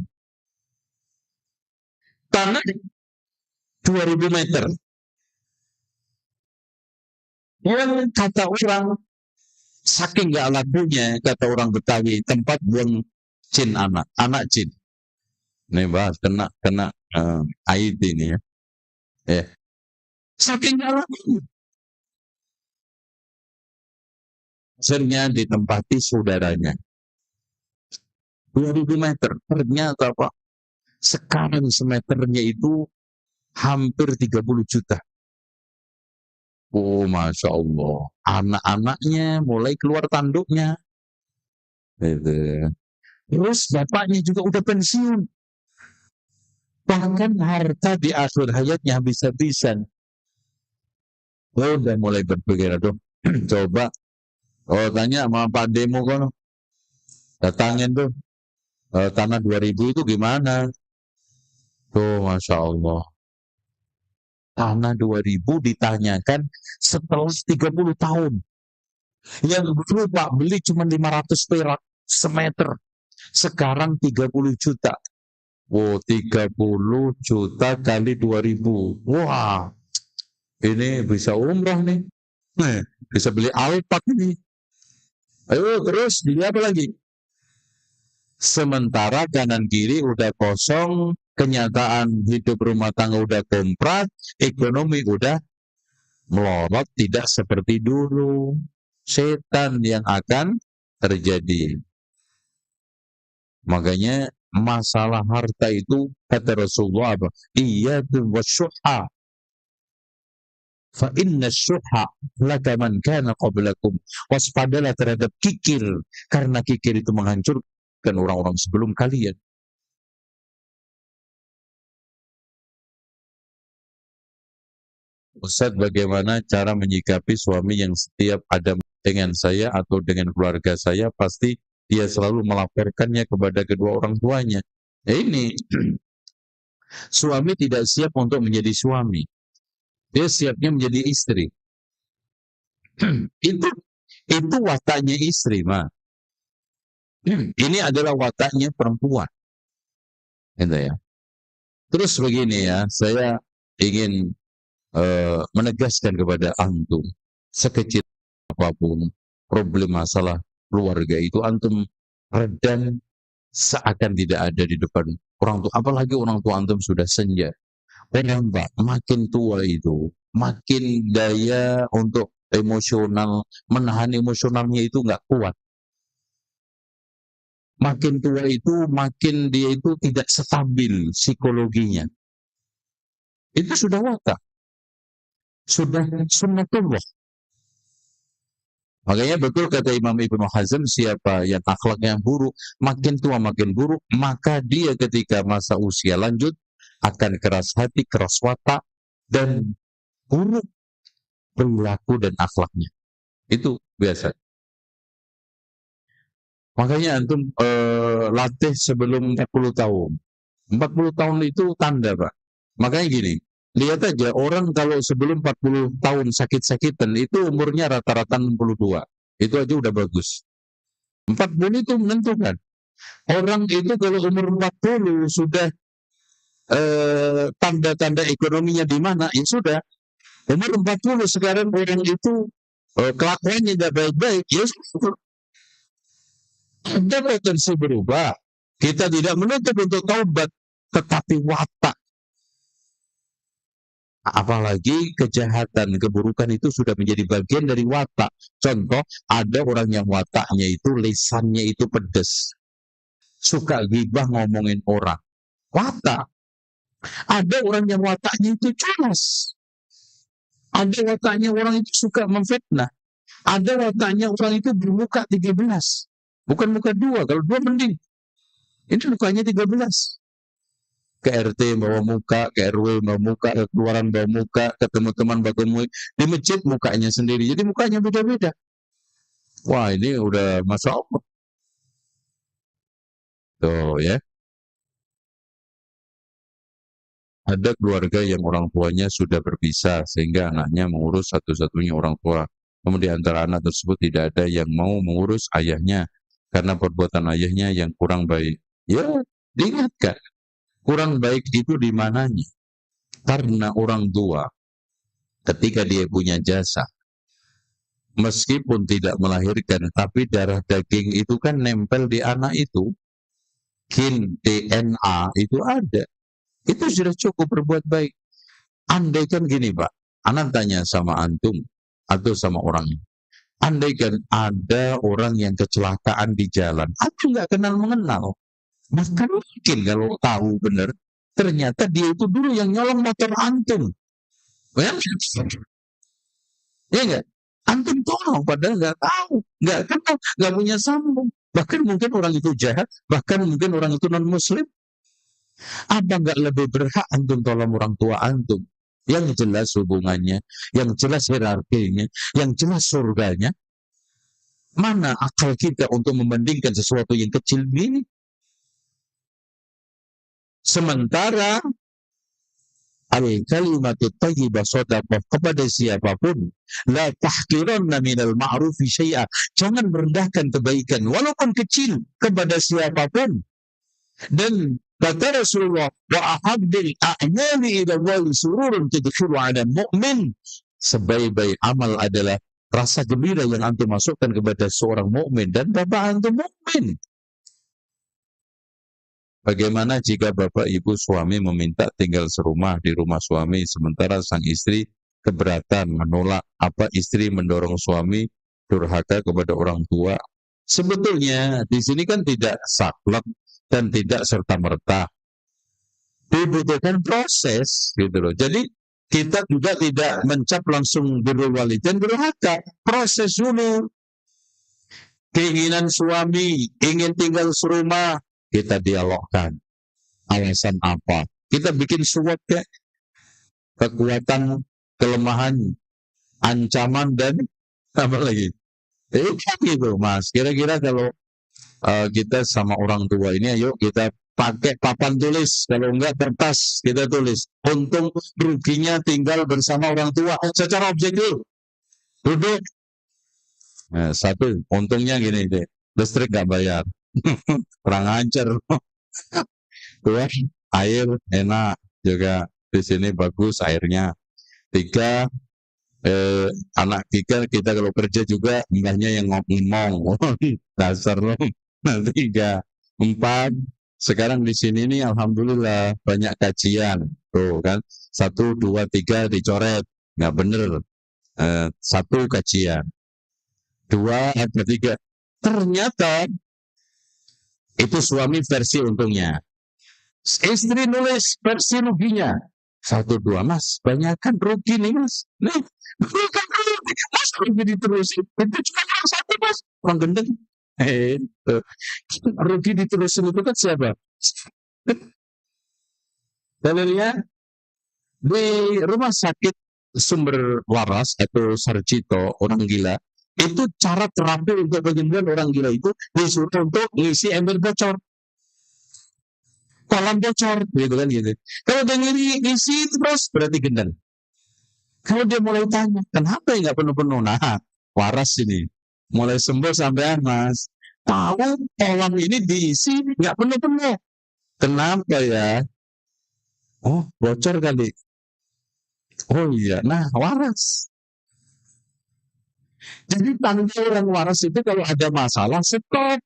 Speaker 2: Tanah 2000 meter. Yang kata orang, saking gak lakunya, kata orang Betawi, tempat buang jin anak jin. Ini bahas kena IT ini ya. Saking gak lakunya. Akhirnya ditempati saudaranya. 2000 meter. Ternyata Pak, sekarang semeternya itu hampir 30 juta. Oh, Masya Allah. Anak-anaknya mulai keluar tanduknya. Gitu. Terus bapaknya juga udah pensiun. Bahkan harta di akhir hayatnya habis-habisan. Oh, udah mulai berpikir, aduh, coba. Oh, tanya sama Pak Demo kan. Datangin tuh. Tanah 2000 itu gimana? Tuh, Masya Allah. Tanah 2000 ditanyakan setelah 30 tahun. Yang dulu Pak beli cuma 500 perak semeter. Sekarang 30 juta. Oh, 30 juta kali 2000. Wah, ini bisa umrah nih. Bisa beli Alphard ini. Ayo terus, beli apa lagi? Sementara kanan kiri udah kosong, kenyataan hidup rumah tangga udah komprat, ekonomi udah melorot, tidak seperti dulu. Setan yang akan terjadi. Makanya masalah harta itu kata Rasulullah apa? Iyyakum wasyuhha. Fa inna syuhha laka man kana qablakum. Waspadalah terhadap kikir, karena kikir itu menghancurkan orang-orang sebelum kalian. Ustaz, bagaimana cara menyikapi suami yang setiap ada dengan saya atau dengan keluarga saya pasti dia selalu melaporkannya kepada kedua orang tuanya. Ini suami tidak siap untuk menjadi suami. Dia siapnya menjadi istri. itu wataknya istri, Ma. Ini adalah wataknya perempuan. Gitu ya. Terus begini ya, saya ingin menegaskan kepada antum, sekecil apapun problem masalah keluarga itu antum redam seakan tidak ada di depan orang tua. Apalagi orang tua antum sudah senja. Memang Pak, makin tua itu makin daya untuk emosional, menahan emosionalnya itu nggak kuat. Makin tua itu makin dia itu tidak stabil psikologinya. Itu sudah watak. Sudah sunnatullah. Makanya betul kata Imam Ibnu Hazm, siapa yang akhlaknya buruk, makin tua makin buruk, maka dia ketika masa usia lanjut akan keras hati, keras watak, dan buruk perilaku dan akhlaknya. Itu biasa. Makanya antum latih sebelum 40 tahun. 40 tahun itu tanda, Pak. Makanya gini, lihat aja orang kalau sebelum 40 tahun sakit-sakitan itu umurnya rata-rata 62. Itu aja udah bagus. 40 itu menentukan. Orang itu kalau umur 40 sudah tanda-tanda ekonominya di mana, ya sudah. Umur 40 sekarang orang itu kelakuannya tidak baik-baik, ya ada potensi berubah. Kita tidak menutup untuk taubat, tetapi watak. Apalagi kejahatan, keburukan itu sudah menjadi bagian dari watak. Contoh, ada orang yang wataknya itu, lisannya itu pedas. Suka ghibah ngomongin orang. Watak. Ada orang yang wataknya itu culas. Ada wataknya orang itu suka memfitnah. Ada wataknya orang itu bermuka 13. Bukan muka 2, kalau 2 mending. Ini mukanya 13. Ke RT bawa muka, ke RW bawa muka, ke keluaran bawa muka, ketemu teman bawa muka, di masjid mukanya sendiri, jadi mukanya beda-beda. Wah, ini udah Masya Allah. Tuh ya. Ada keluarga yang orang tuanya sudah berpisah, sehingga anaknya mengurus satu-satunya orang tua. Kemudian antara anak tersebut tidak ada yang mau mengurus ayahnya, karena perbuatan ayahnya yang kurang baik. Ya, diingatkan. Kurang baik itu di mananya? Karena orang tua ketika dia punya jasa, meskipun tidak melahirkan, tapi darah daging itu kan nempel di anak itu, gen DNA itu ada, itu sudah cukup berbuat baik. Andaikan gini Pak, anak tanya sama antum atau sama orang, andaikan ada orang yang kecelakaan di jalan, antum nggak kenal mengenal, maka mungkin kalau tahu benar, ternyata dia itu dulu yang nyolong motor antum. Ya enggak? Antum tolong padahal nggak tahu, nggak kenal, nggak punya sambung. Bahkan mungkin orang itu jahat, bahkan mungkin orang itu non-muslim. Apa nggak lebih berhak antum tolong orang tua antum? Yang jelas hubungannya, yang jelas hierarkinya, yang jelas surganya. Mana akal kita untuk membandingkan sesuatu yang kecil ini? Sementara al-kalimatut thayyibah shadaqah, kepada siapapun, la tahqiranna minal ma'rufi syai'a, jangan merendahkan kebaikan walaupun kecil kepada siapapun. Dan kata Rasulullah, wa ahabbil a'mali ila Allahi sururun tudkhilu 'ala mu'min, sebaik-baik amal adalah rasa gembira yang antum masukkan kepada seorang mukmin, dan bapak antum mukmin. Bagaimana jika bapak ibu suami meminta tinggal serumah di rumah suami, sementara sang istri keberatan, menolak? Apa istri mendorong suami durhaka kepada orang tua? Sebetulnya di sini kan tidak saklek dan tidak serta-merta. Dibutuhkan proses, gitu loh. Jadi kita juga tidak mencap langsung birrul walidain durhaka. Proses dulu. Keinginan suami ingin tinggal serumah, kita dialogkan. Alasan apa? Kita bikin SWOT ya. Kekuatan, kelemahan, ancaman, dan apa lagi? Gitu Mas. Kira-kira kalau kita sama orang tua ini, ayo kita pakai papan tulis. Kalau enggak kertas, kita tulis. Untung ruginya tinggal bersama orang tua secara objektif. Duduk. Nah, satu, untungnya gini deh. Listrik nggak bayar. Kurang ajar. Dua, air enak juga di sini, bagus airnya. Tiga, anak kita kalau kerja juga enggaknya yang ngomong. Dasar loh. Nah, tiga, empat. Sekarang di sini nih alhamdulillah banyak kajian. Tuh kan, 1, 2, 3 dicoret. Nggak bener. 1 kajian. 2 atau 3. Ternyata itu suami versi untungnya. Istri nulis versi ruginya. 1, 2, Mas, banyakkan rugi nih Mas. Nih, bukan rugi, Mas, rugi diterusin. Itu cuma yang 1 Mas, orang gendeng. Rugi diterusin itu kan siapa? Dalilnya di rumah sakit Sumber Waras atau Sarjito orang gila, itu cara terapi untuk penyembuhan orang gila itu disuruh untuk ngisi ember bocor, kolam bocor, gitu kan gitu. Kalau dia ngisi terus berarti gendang. Kalau dia mulai tanya, kenapa ya nggak penuh-penuh? Nah, waras ini mulai sembuh sampai Mas. Tahu kolam ini diisi nggak penuh-penuh. Kenapa ya? Oh, bocor kali. Oh iya, nah waras. Jadi tanda orang waras itu kalau ada masalah stop,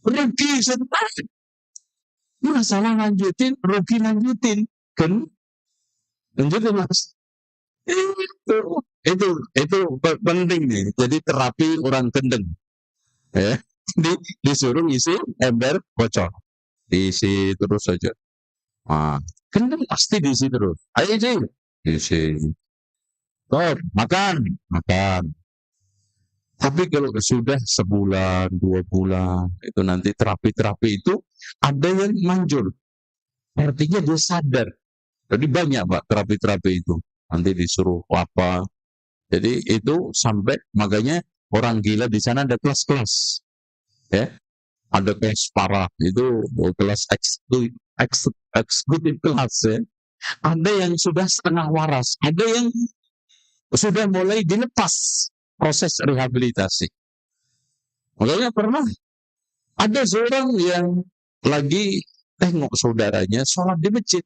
Speaker 2: rugi stop, masalah lanjutin, rugi lanjutin, kan? Lanjutin Mas. Itu penting nih. Jadi terapi orang gendeng, ya. Disuruh isi ember bocor, diisi terus saja. Ah, gendeng pasti diisi terus. Ayo diisi. Stop, makan. Tapi kalau sudah sebulan, 2 bulan, itu nanti terapi-terapi itu ada yang manjur. Artinya dia sadar. Jadi banyak Pak terapi-terapi itu. Nanti disuruh apa. Jadi itu sampai, makanya orang gila di sana ada kelas-kelas. Ya. Ada kelas parah, itu kelas eksekutif kelas ya. Ada yang sudah setengah waras, ada yang sudah mulai dilepas proses rehabilitasi. Makanya pernah ada seorang yang lagi tengok saudaranya sholat di masjid.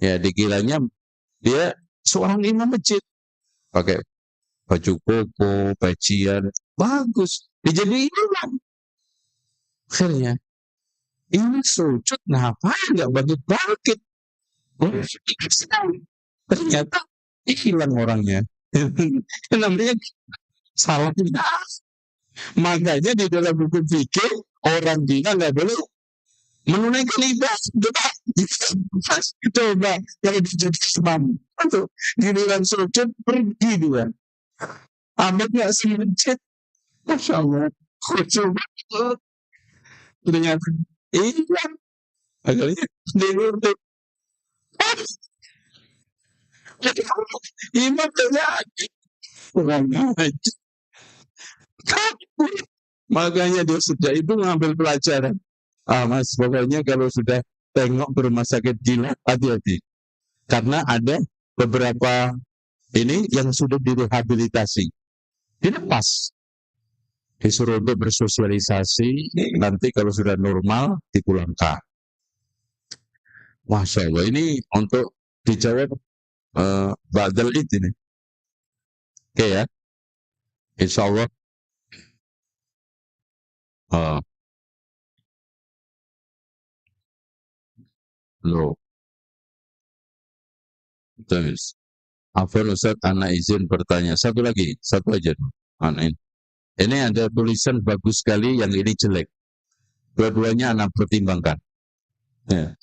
Speaker 2: Ya, dikiranya dia seorang imam masjid. Pakai baju koko, pecian, bagus. Dijadiin iman. Akhirnya, ini sujud, ngapain nggak bangkit-bangkit? Ternyata hilang orangnya. Namanya salah tidak. Makanya di dalam buku fikih orang gila nggak boleh menunaikan ibadah. Coba kalau dijadi imam, itu giliran sujud pergi dia. Amat nggak sujud, masya Allah, khusyuk banget. Ternyata hilang. Akhirnya diurut. Imam terjadi kurang aja. Makanya dia sejak itu ngambil pelajaran. Mas, pokoknya kalau sudah tengok ke rumah sakit gila, hati-hati. Karena ada beberapa ini yang sudah direhabilitasi. Dilepas. Disuruh untuk bersosialisasi, nanti kalau sudah normal, dipulangkan. Masya Allah, ini untuk dijawab Ba'dal Id ini. Oke ya. Insya Allah. Loh. Terus. Afwan Ustaz, anak izin bertanya. Satu lagi, satu aja. Ini ada tulisan bagus sekali, yang ini jelek. Dua-duanya anak pertimbangkan. Ya.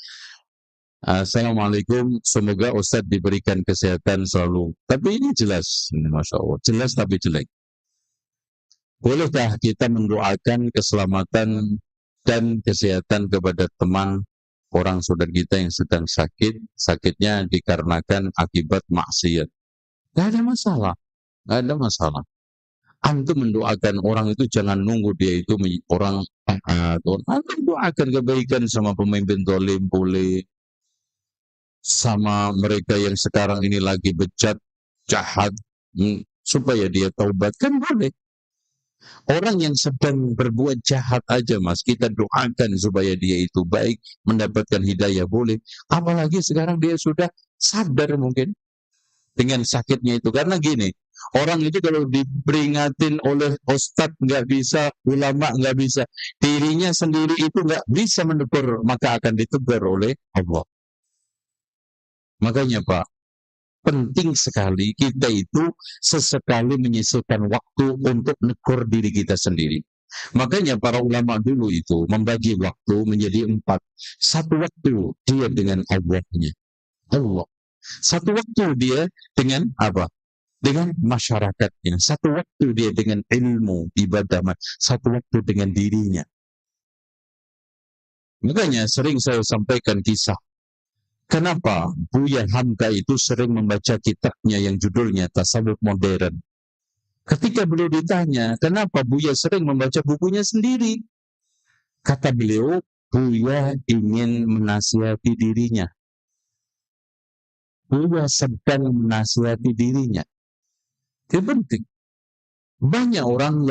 Speaker 2: Assalamualaikum, semoga Ustaz diberikan kesehatan selalu. Tapi ini jelas, ini Masya Allah, jelas tapi jelek. Bolehkah kita mendoakan keselamatan dan kesehatan kepada teman orang saudara kita yang sedang sakit, sakitnya dikarenakan akibat maksiat? Tidak ada masalah, tidak ada masalah. Antum mendoakan orang itu jangan nunggu dia itu orang taat. Antum doakan kebaikan sama pemimpin zalim boleh, sama mereka yang sekarang ini lagi bejat, jahat, supaya dia taubat, kan boleh. Orang yang sedang berbuat jahat aja Mas, kita doakan supaya dia itu baik, mendapatkan hidayah, boleh. Apalagi sekarang dia sudah sadar mungkin dengan sakitnya itu. Karena gini, orang itu kalau diperingatin oleh ustadz nggak bisa, ulama nggak bisa, dirinya sendiri itu nggak bisa menegur, maka akan ditegur oleh Allah. Makanya Pak, penting sekali kita itu sesekali menyisihkan waktu untuk negur diri kita sendiri. Makanya para ulama dulu itu membagi waktu menjadi 4. Satu waktu dia dengan Allahnya, Allah. Satu waktu dia dengan apa? Dengan masyarakatnya. Satu waktu dia dengan ilmu, ibadah. Satu waktu dengan dirinya. Makanya sering saya sampaikan kisah. Kenapa Buya Hamka itu sering membaca kitabnya yang judulnya Tasawuf Modern? Ketika beliau ditanya, kenapa Buya sering membaca bukunya sendiri? Kata beliau, Buya ingin menasihati dirinya. Buya sedang menasihati dirinya. Itu penting. Banyak orang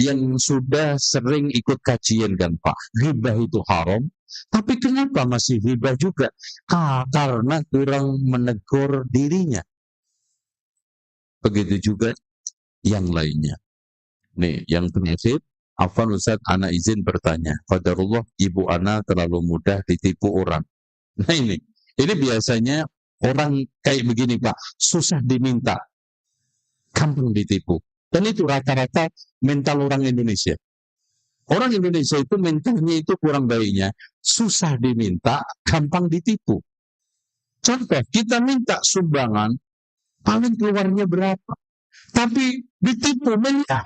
Speaker 2: yang sudah sering ikut kajian kan Pak, ghibah itu haram, tapi kenapa masih ghibah juga? Karena kurang menegur dirinya. Begitu juga yang lainnya. Nih, yang terakhir, Afwan Ustaz, anak izin bertanya. Qadarullah, ibu anak terlalu mudah ditipu orang. Nah ini biasanya orang kayak begini Pak, susah diminta, gampang ditipu. Dan itu rata-rata mental orang Indonesia. Orang Indonesia itu mentalnya itu kurang baiknya, susah diminta, gampang ditipu. Contoh, kita minta sumbangan, paling keluarnya berapa? Tapi ditipu miliar.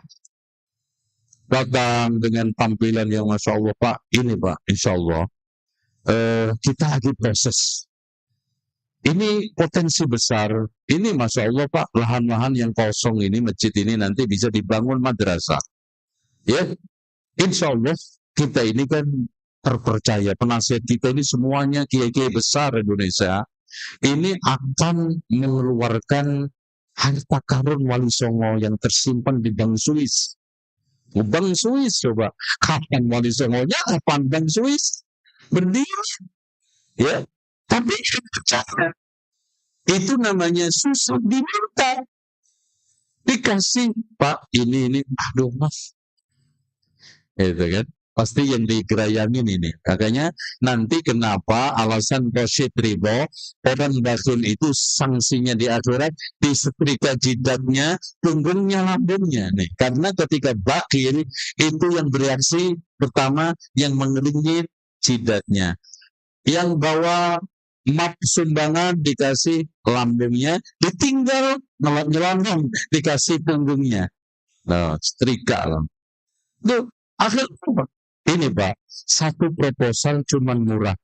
Speaker 2: Datang dengan tampilan yang Masya Allah Pak, ini Pak, Insya Allah, kita lagi proses. Ini potensi besar, ini Masya Allah Pak, lahan-lahan yang kosong ini, masjid ini nanti bisa dibangun madrasah. Ya, Insya Allah kita ini kan terpercaya, penasihat kita ini semuanya kiai-kiai besar Indonesia, ini akan mengeluarkan harta karun Wali Songo yang tersimpan di Bank Swiss. Bank Swiss coba, kapan Wali Songonya, kapan Bank Swiss berdiri? Ya. Tapi percaya, itu namanya susah diminta. Dikasih, Pak, ini, aduh Mas. Itu kan. Pasti yang digerayangin ini. Makanya nanti kenapa alasan Rashid Ridho, orang bakul itu sanksinya di akhirat, disetrika jidatnya, punggungnya, lambungnya. Nih. Karena ketika bakil, itu yang bereaksi pertama, yang mengeringin jidatnya. Yang bawa map sumbangan dikasih lambungnya, ditinggal nyelonong dikasih punggungnya. Nah, setrika lah. Tuh, akhirnya ini Pak, satu proposal cuman murah.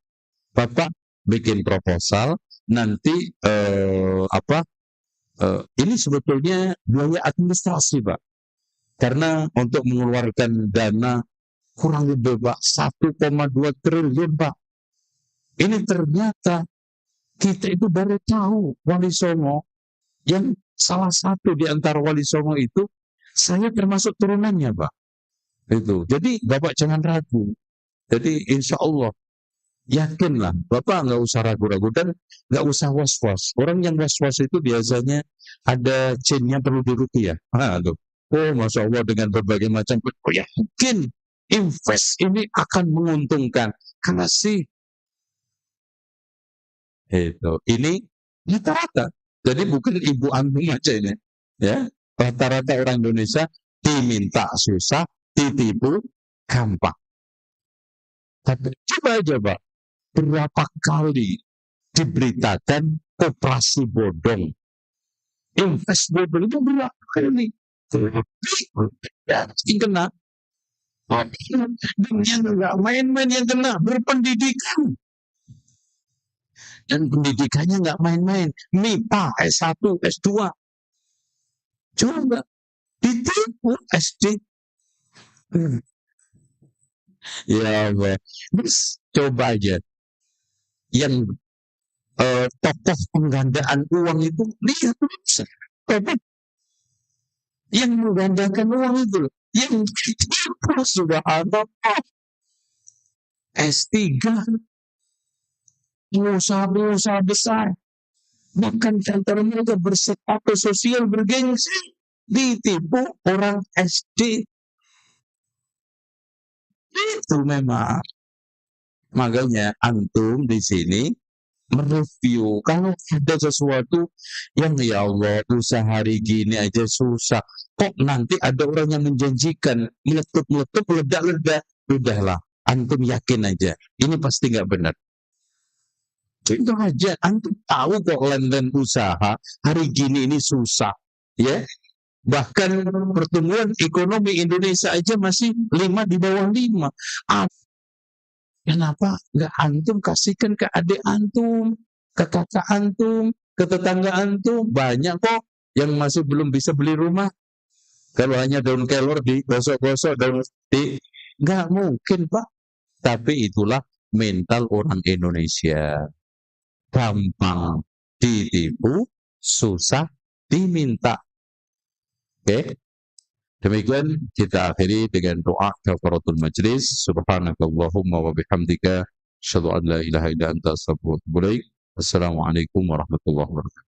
Speaker 2: Bapak bikin proposal, nanti ini sebetulnya biaya administrasi Pak. Karena untuk mengeluarkan dana kurang lebih Pak 1,2 triliun Pak. Ini ternyata kita itu baru tahu Wali Songo, yang salah satu di antara Wali Songo itu saya termasuk turunannya Pak. Itu. Jadi Bapak jangan ragu. Jadi insya Allah yakinlah, Bapak nggak usah ragu-ragu dan nggak usah was-was. Orang yang was-was itu biasanya ada jinnya perlu diruqyah. Aduh. Oh, masya Allah dengan berbagai macam. Oh yakin invest ini akan menguntungkan. Karena sih itu. Ini rata-rata. Jadi bukan ibu antum aja ini. Ya, rata-rata orang Indonesia diminta susah, ditipu gampang. Tapi coba aja Pak, berapa kali diberitakan operasi bodong, invest bodong itu berapa kali? Yang kena, dan yang nggak main-main yang kena berpendidikan. Dan pendidikannya nggak main-main, MIPA S1, S2. Coba ditipu SD. Ya Allah. Terus coba aja yang tokoh penggandaan uang itu, lihat tokoh yang menggandakan uang itu, yang ditipu subhanallah. S3, pengusaha-pengusaha besar, bahkan kantor mereka berstatus sosial bergengsi, ditipu orang SD. Itu memang. Makanya antum di sini mereview kalau ada sesuatu yang ya Allah usaha hari gini aja susah, kok nanti ada orang yang menjanjikan meletup-meletup, ledak-ledak, udahlah antum yakin aja ini pasti nggak benar. Itu aja, antum tahu kok lenden usaha hari gini ini susah, ya. Bahkan pertumbuhan ekonomi Indonesia aja masih 5 di bawah 5. Kenapa nggak antum kasihkan ke adik antum, ke kakak antum, ke tetangga antum? Banyak kok yang masih belum bisa beli rumah. Kalau hanya daun kelor digosok-gosok, nggak mungkin Pak. Tapi itulah mental orang Indonesia. Gampang ditipu, susah diminta. Oke, demikian kita akhiri dengan doa kafaratul majlis. Subhanakallahumma wa bihamdika asyhadu an la ilaha illa anta astaghfiruka wa atubu ilaik. Assalamualaikum warahmatullahi wabarakatuh.